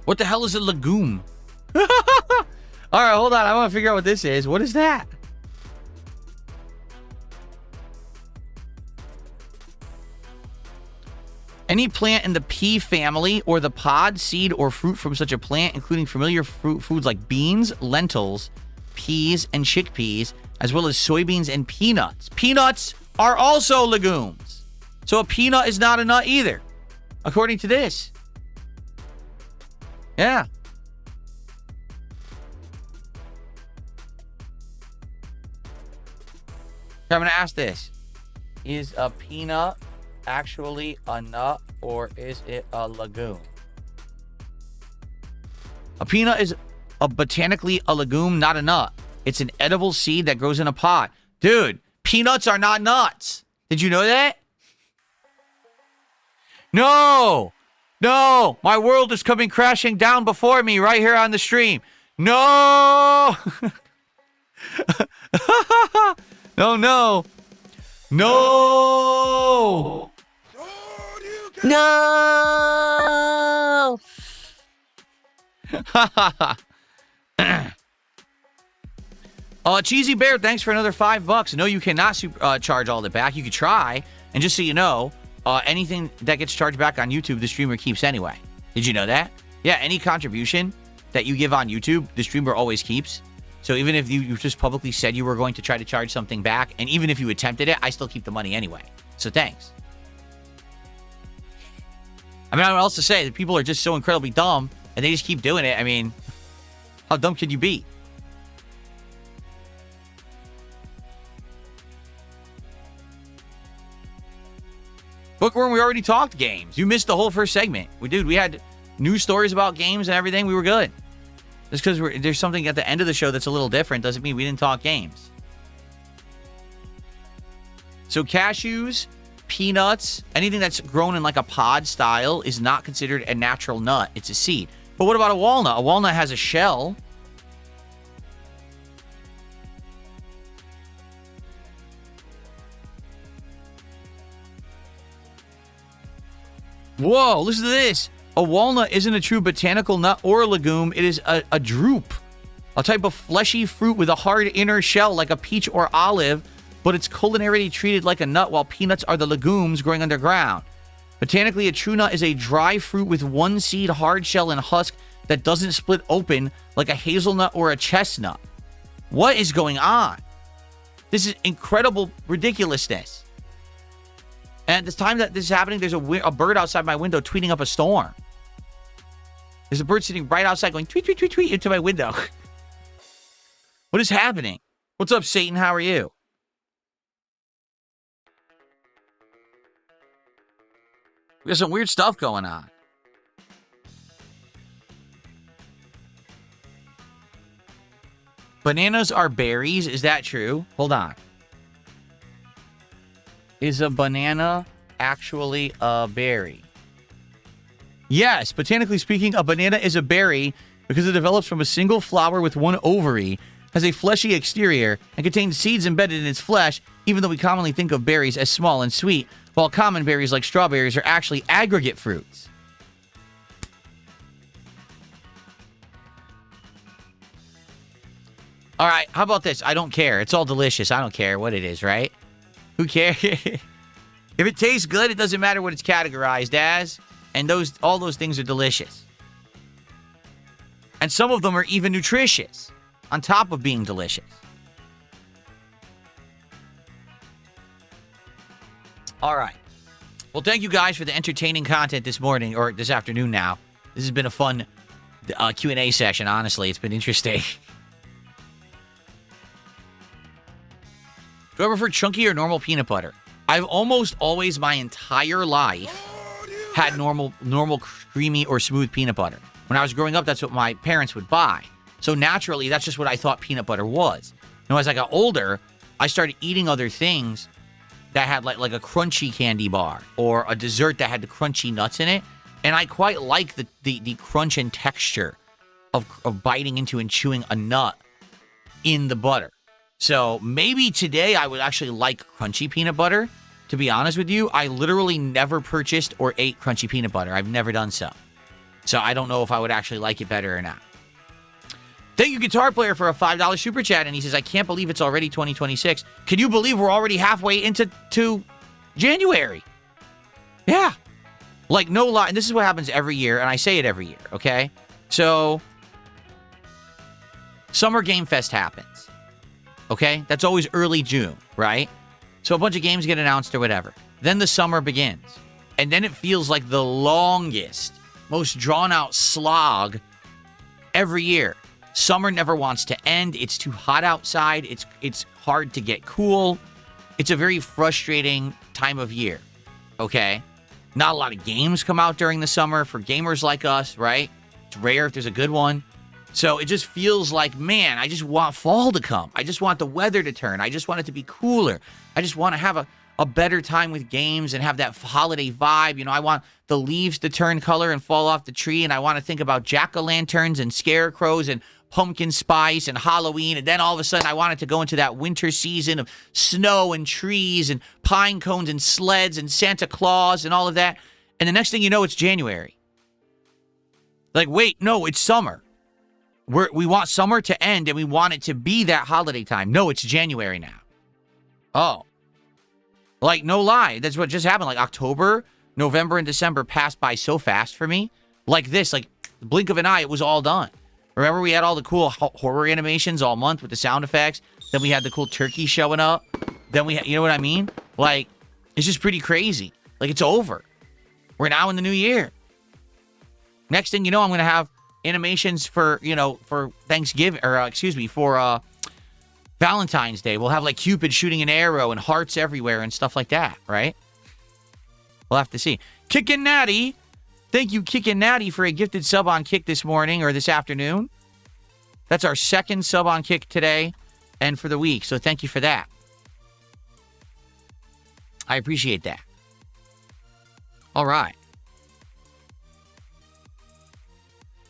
What the hell is a legume? All right, hold on. I want to figure out what this is. What is that? Any plant in the pea family or the pod, seed, or fruit from such a plant, including familiar fruit foods like beans, lentils, peas, and chickpeas, as well as soybeans and peanuts. Peanuts are also legumes. So a peanut is not a nut either, according to this. Yeah. So I'm going to ask this. Is a peanut actually a nut or is it a legume? A peanut is botanically a legume, not a nut. It's an edible seed that grows in a pot. Dude, peanuts are not nuts. Did you know that? No, my world is coming crashing down before me right here on the stream. No. No. Cheesy Bear, thanks for another $5. No, you cannot charge all that back. You could try, and just so you know, anything that gets charged back on YouTube, the streamer keeps anyway. Did you know that? Yeah, any contribution that you give on YouTube, the streamer always keeps. So even if you just publicly said you were going to try to charge something back, and even if you attempted it, I still keep the money anyway. So thanks. I mean, I don't know what else to say. The people are just so incredibly dumb, and they just keep doing it. I mean, how dumb could you be? Bookworm, we already talked games. You missed the whole first segment. We had news stories about games and everything. We were good. Just because there's something at the end of the show that's a little different doesn't mean we didn't talk games. So cashews, peanuts, anything that's grown in like a pod style is not considered a natural nut. It's a seed. But what about a walnut? A walnut has a shell. Whoa, listen to this. A walnut isn't a true botanical nut or a legume. It is a drupe, a type of fleshy fruit with a hard inner shell like a peach or olive, but it's culinarily treated like a nut, while peanuts are the legumes growing underground. Botanically, a true nut is a dry fruit with one seed, hard shell, and husk that doesn't split open like a hazelnut or a chestnut. What is going on? This is incredible ridiculousness. And at the time that this is happening, there's a bird outside my window tweeting up a storm. There's a bird sitting right outside going tweet, tweet, tweet, tweet into my window. What is happening? What's up, Satan? How are you? We got some weird stuff going on. Bananas are berries. Is that true? Hold on. Is a banana actually a berry? Yes, botanically speaking, a banana is a berry because it develops from a single flower with one ovary, has a fleshy exterior, and contains seeds embedded in its flesh, even though we commonly think of berries as small and sweet, while common berries like strawberries are actually aggregate fruits. All right, how about this? I don't care. It's all delicious. I don't care what it is, right? Who cares? If it tastes good, it doesn't matter what it's categorized as. And all those things are delicious. And some of them are even nutritious, on top of being delicious. All right. Well, thank you guys for the entertaining content this morning, or this afternoon now. This has been a fun Q&A session, honestly. It's been interesting. Do I prefer chunky or normal peanut butter? I've almost always, my entire life, had normal, creamy or smooth peanut butter. When I was growing up, that's what my parents would buy. So naturally, that's just what I thought peanut butter was. Now, as I got older, I started eating other things that had like a crunchy candy bar or a dessert that had the crunchy nuts in it. And I quite like the crunch and texture of biting into and chewing a nut in the butter. So maybe today I would actually like crunchy peanut butter. To be honest with you, I literally never purchased or ate crunchy peanut butter. I've never done so. So I don't know if I would actually like it better or not. Thank you, Guitar Player, for a $5 super chat. And he says, I can't believe it's already 2026. Can you believe we're already halfway into January? Yeah. Like, no lie. And this is what happens every year. And I say it every year, okay? So, Summer Game Fest happens. Okay? That's always early June, right? So a bunch of games get announced or whatever. Then the summer begins. And then it feels like the longest, most drawn-out slog every year. Summer never wants to end. It's too hot outside. It's hard to get cool. It's a very frustrating time of year, okay? Not a lot of games come out during the summer for gamers like us, right? It's rare if there's a good one. So it just feels like, man, I just want fall to come. I just want the weather to turn. I just want it to be cooler. I just want to have a better time with games and have that holiday vibe. You know, I want the leaves to turn color and fall off the tree, and I want to think about jack-o'-lanterns and scarecrows and pumpkin spice and Halloween, and then all of a sudden I want it to go into that winter season of snow and trees and pine cones and sleds and Santa Claus and all of that. And the next thing you know, it's January. Like, wait, no, it's summer. We want summer to end, and we want it to be that holiday time. No, it's January now. Oh. Like, no lie. That's what just happened. Like, October, November, and December passed by so fast for me. Like this, like, the blink of an eye, it was all done. Remember, we had all the cool horror animations all month with the sound effects. Then we had the cool turkey showing up. Then we had, you know what I mean? Like, it's just pretty crazy. Like, it's over. We're now in the new year. Next thing you know, I'm going to have animations for, you know, for Thanksgiving, or for Valentine's Day. We'll have like Cupid shooting an arrow and hearts everywhere and stuff like that, right? We'll have to see. Kickin' Natty. Thank you, Kickin' Natty, for a gifted sub on Kick this morning or this afternoon. That's our second sub on Kick today and for the week. So thank you for that. I appreciate that. All right.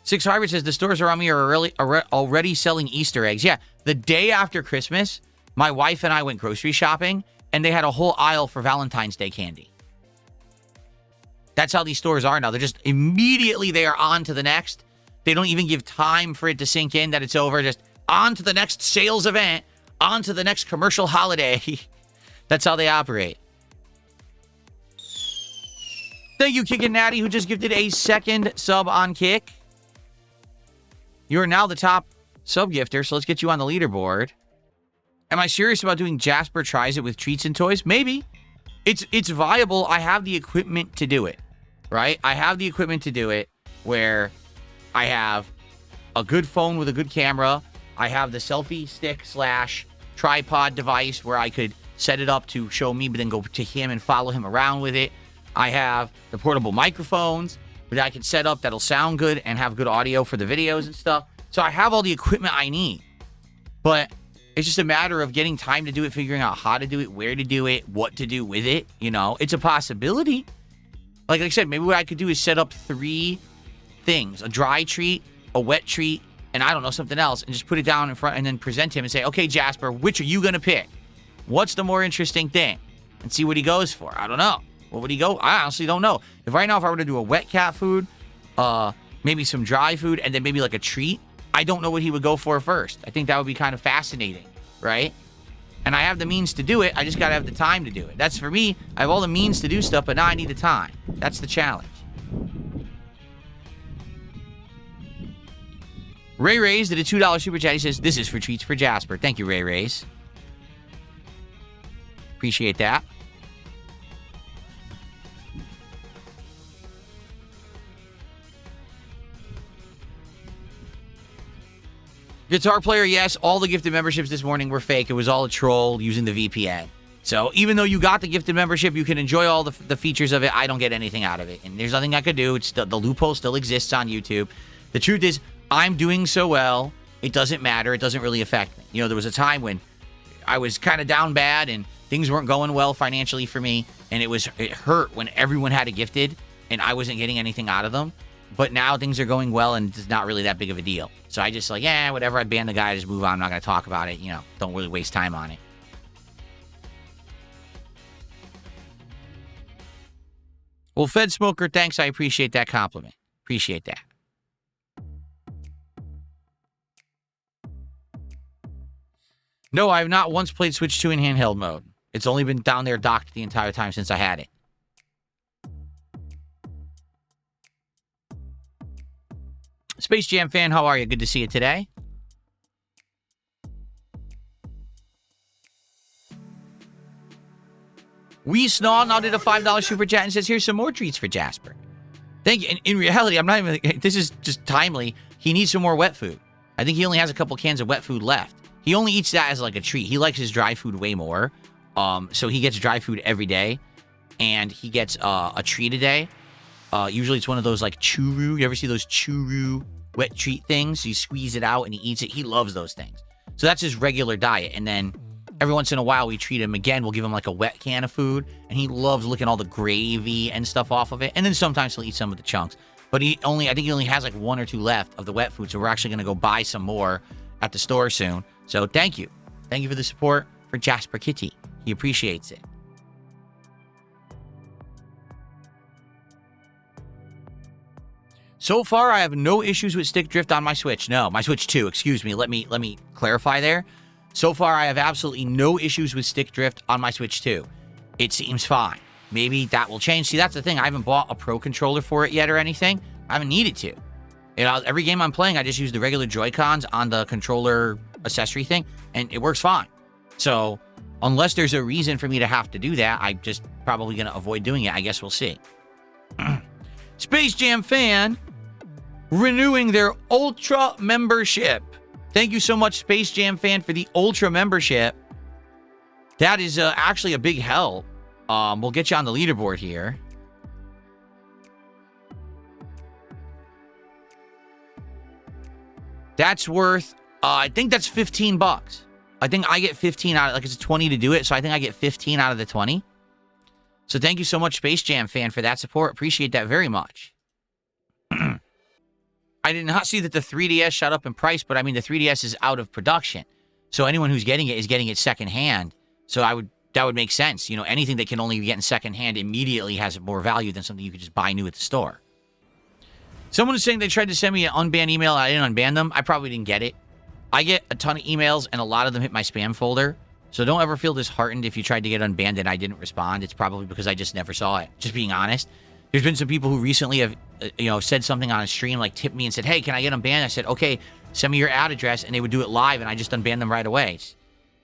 Six Hybrid says the stores around me are already selling Easter eggs. Yeah, the day after Christmas, my wife and I went grocery shopping, and they had a whole aisle for Valentine's Day candy. That's how these stores are now. They're just immediately they are on to the next. They don't even give time for it to sink in that it's over. Just on to the next sales event, on to the next commercial holiday. That's how they operate. Thank you, Kick and Natty, who just gifted a second sub on Kick. You are now the top sub gifter, so let's get you on the leaderboard. Am I serious about doing Jasper Tries It with treats and toys? Maybe. It's viable. I have the equipment to do it, right? I have the equipment to do it where I have a good phone with a good camera. I have the selfie stick / tripod device where I could set it up to show me, but then go to him and follow him around with it. I have the portable microphones that I can set up that'll sound good and have good audio for the videos and stuff. So I have all the equipment I need. But it's just a matter of getting time to do it, figuring out how to do it, where to do it, what to do with it. You know, it's a possibility. Like I said, maybe what I could do is set up 3 things: a dry treat, a wet treat, and I don't know, something else, and just put it down in front and then present him and say, okay, Jasper, which are you going to pick? What's the more interesting thing? And see what he goes for. I don't know. What would he go? I honestly don't know. If I were to do a wet cat food, maybe some dry food, and then maybe like a treat, I don't know what he would go for first. I think that would be kind of fascinating, right? And I have the means to do it. I just got to have the time to do it. That's for me. I have all the means to do stuff, but now I need the time. That's the challenge. Ray Rays did a $2 super chat. He says, this is for treats for Jasper. Thank you, Ray Rays. Appreciate that. Guitar player, yes, all the gifted memberships this morning were fake. It was all a troll using the VPN. So even though you got the gifted membership, you can enjoy all the features of it. I don't get anything out of it. And there's nothing I could do. It's the loophole still exists on YouTube. The truth is, I'm doing so well, it doesn't matter. It doesn't really affect me. You know, there was a time when I was kind of down bad and things weren't going well financially for me. And it hurt when everyone had a gifted and I wasn't getting anything out of them. But now things are going well and it's not really that big of a deal. So I just like, yeah, whatever. I ban the guy, I just move on. I'm not going to talk about it. You know, don't really waste time on it. Well, Fed Smoker, thanks. I appreciate that compliment. Appreciate that. No, I have not once played Switch 2 in handheld mode. It's only been down there docked the entire time since I had it. Space Jam fan, how are you? Good to see you today. We Snaw now did a $5 super chat and says, here's some more treats for Jasper. Thank you. And in reality, I'm not even, this is just timely. He needs some more wet food. I think he only has a couple cans of wet food left. He only eats that as like a treat. He likes his dry food way more. So he gets dry food every day. And he gets a treat a day. Usually it's one of those like churu. You ever see those churu wet treat things? You squeeze it out and he eats it. He loves those things. So that's his regular diet. And then every once in a while we treat him again. We'll give him like a wet can of food. And he loves licking all the gravy and stuff off of it. And then sometimes he'll eat some of the chunks. But I think he only has like 1 or 2 left of the wet food. So we're actually going to go buy some more at the store soon. So thank you. Thank you for the support for Jasper Kitty. He appreciates it. So far, I have no issues with stick drift on my Switch. No, my Switch 2, excuse me. Let me clarify there. So far, I have absolutely no issues with stick drift on my Switch 2. It seems fine. Maybe that will change. See, that's the thing. I haven't bought a Pro controller for it yet or anything. I haven't needed to. You know, every game I'm playing, I just use the regular Joy-Cons on the controller accessory thing, and it works fine. So, unless there's a reason for me to have to do that, I'm just probably going to avoid doing it. I guess we'll see. Space Jam fan renewing their Ultra membership. Thank you so much, Space Jam fan, for the Ultra membership. That is actually a big help. We'll get you on the leaderboard here. That's worth, I think that's $15. I think I get 15 out of, like it's 20 to do it, so I think I get 15 out of the 20. So thank you so much, Space Jam fan, for that support. Appreciate that very much. I did not see that the 3DS shot up in price, but I mean, the 3DS is out of production. So anyone who's getting it is getting it secondhand. So I would that would make sense. You know, anything that can only be getting secondhand immediately has more value than something you could just buy new at the store. Someone is saying they tried to send me an unbanned email. I didn't unban them. I probably didn't get it. I get a ton of emails, and a lot of them hit my spam folder. So don't ever feel disheartened if you tried to get unbanned and I didn't respond. It's probably because I just never saw it. Just being honest. There's been some people who recently have, said something on a stream, like tipped me and said, hey, can I get unbanned? I said, okay, send me your ad address, and they would do it live, and I just unbanned them right away.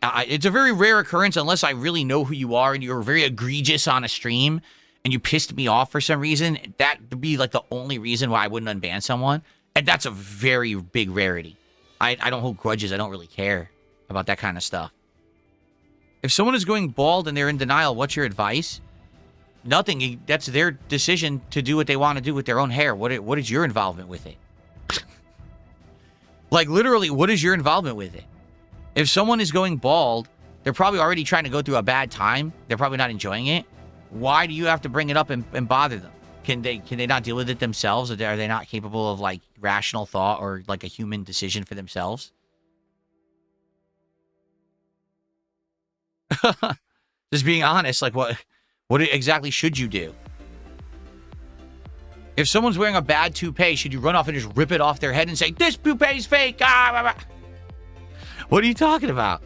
It's a very rare occurrence unless I really know who you are and you're very egregious on a stream and you pissed me off for some reason. That would be like the only reason why I wouldn't unban someone. And that's a very big rarity. I don't hold grudges. I don't really care about that kind of stuff. If someone is going bald and they're in denial, what's your advice? Nothing. That's their decision to do what they want to do with their own hair. What is your involvement with it? Like, literally, what is your involvement with it? If someone is going bald, they're probably already trying to go through a bad time. They're probably not enjoying it. Why do you have to bring it up and bother them? Can they not deal with it themselves? Are they not capable of, like, rational thought or, like, a human decision for themselves? Just being honest, like, what exactly should you do? If someone's wearing a bad toupee, should you run off and just rip it off their head and say, this toupee's fake? Ah, blah, blah. What are you talking about?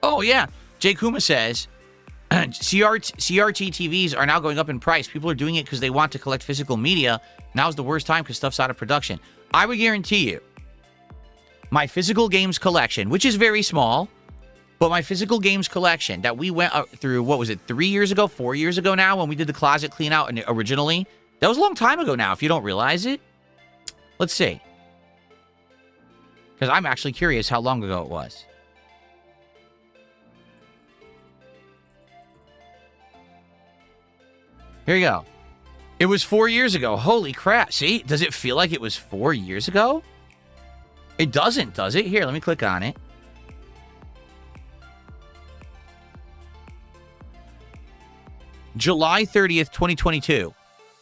Oh, yeah. Jay Kuma says, CRT TVs are now going up in price. People are doing it because they want to collect physical media. Now's the worst time because stuff's out of production. I would guarantee you, my physical games collection, which is very small, but my physical games collection that we went through, what was it, 3 years ago, 4 years ago now, when we did the closet clean out and originally, that was a long time ago now, if you don't realize it. Let's see. Because I'm actually curious how long ago it was. Here you go. It was 4 years ago. Holy crap. See? Does it feel like it was 4 years ago? It doesn't, does it? Here, let me click on it. July 30th, 2022.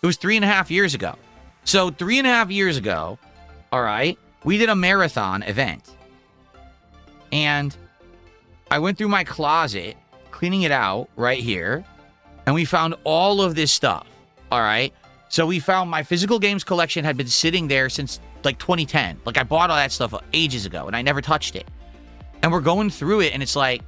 It was 3.5 years ago. So 3.5 years ago, all right, we did a marathon event. And I went through my closet, cleaning it out right here, and we found all of this stuff, all right? So we found my physical games collection had been sitting there since, like, 2010. Like, I bought all that stuff ages ago, and I never touched it. And we're going through it, and it's like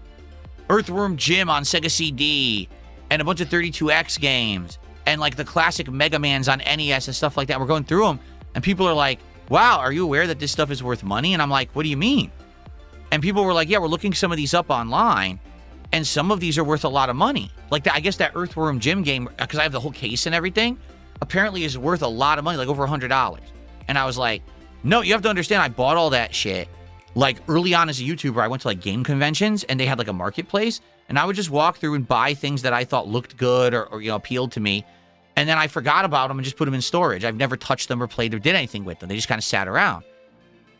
Earthworm Jim on Sega CD, and a bunch of 32X games, and, like, the classic Mega Mans on NES and stuff like that. We're going through them, and people are like, wow, are you aware that this stuff is worth money? And I'm like, what do you mean? And people were like, yeah, we're looking some of these up online, and some of these are worth a lot of money. Like, I guess that Earthworm Jim game, because I have the whole case and everything, apparently is worth a lot of money, like over $100. And I was like, no, you have to understand, I bought all that shit. Like, early on as a YouTuber, I went to, like, game conventions, and they had, like, a marketplace, and I would just walk through and buy things that I thought looked good or appealed to me, and then I forgot about them and just put them in storage. I've never touched them or played or did anything with them. They just kind of sat around.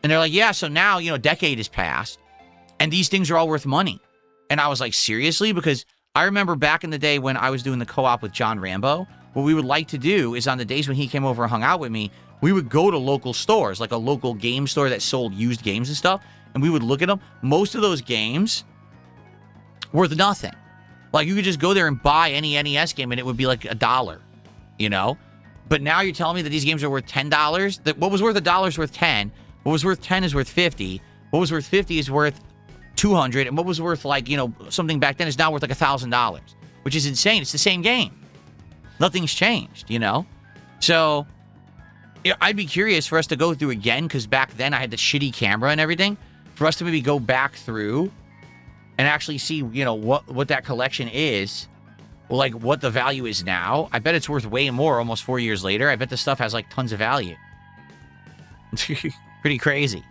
And they're like, yeah, so now, a decade has passed, and these things are all worth money. And I was like, seriously? Because I remember back in the day when I was doing the co-op with John Rambo, what we would like to do is on the days when he came over and hung out with me, we would go to local stores, like a local game store that sold used games and stuff, and we would look at them. Most of those games worth nothing. Like, you could just go there and buy any NES game, and it would be like $1, But now you're telling me that these games are worth $10? That what was worth $1 is worth 10. What was worth 10 is worth 50. What was worth 50 is worth 200, and what was worth, like, something back then is now worth like $1,000, which is insane. It's the same game. Nothing's changed, So, I'd be curious for us to go through again, because back then I had the shitty camera and everything, for us to maybe go back through and actually see, what that collection is, well, like, what the value is now. I bet it's worth way more almost 4 years later. I bet this stuff has, like, tons of value. Pretty crazy.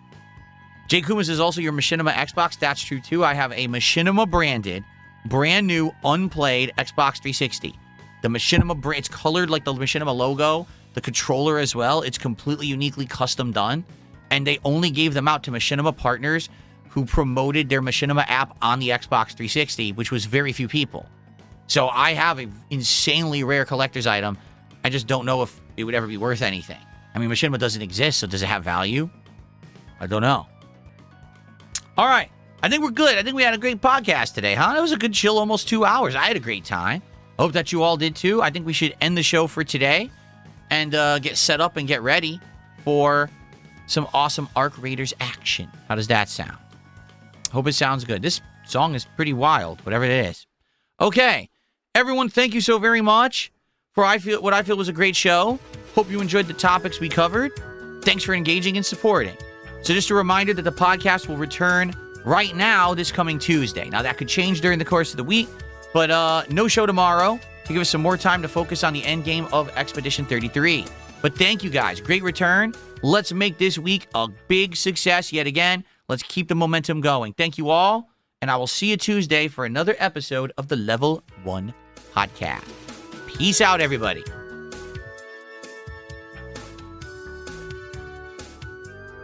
Jay Kumas is also your Machinima Xbox. That's true, too. I have a Machinima branded, brand new, unplayed Xbox 360. The Machinima brand, it's colored like the Machinima logo, the controller as well. It's completely uniquely custom done. And they only gave them out to Machinima partners who promoted their Machinima app on the Xbox 360, which was very few people. So I have an insanely rare collector's item. I just don't know if it would ever be worth anything. I mean, Machinima doesn't exist, so does it have value? I don't know. All right. I think we're good. I think we had a great podcast today, huh? It was a good chill, almost 2 hours. I had a great time. Hope that you all did too. I think we should end the show for today and get set up and get ready for some awesome Arc Raiders action. How does that sound? Hope it sounds good. This song is pretty wild, whatever it is. Okay. Everyone, thank you so very much for what I feel was a great show. Hope you enjoyed the topics we covered. Thanks for engaging and supporting. So just a reminder that the podcast will return right now this coming Tuesday. Now, that could change during the course of the week, but no show tomorrow to give us some more time to focus on the end game of Expedition 33. But thank you, guys. Great return. Let's make this week a big success yet again. Let's keep the momentum going. Thank you all, and I will see you Tuesday for another episode of the Level 1 Podcast. Peace out, everybody.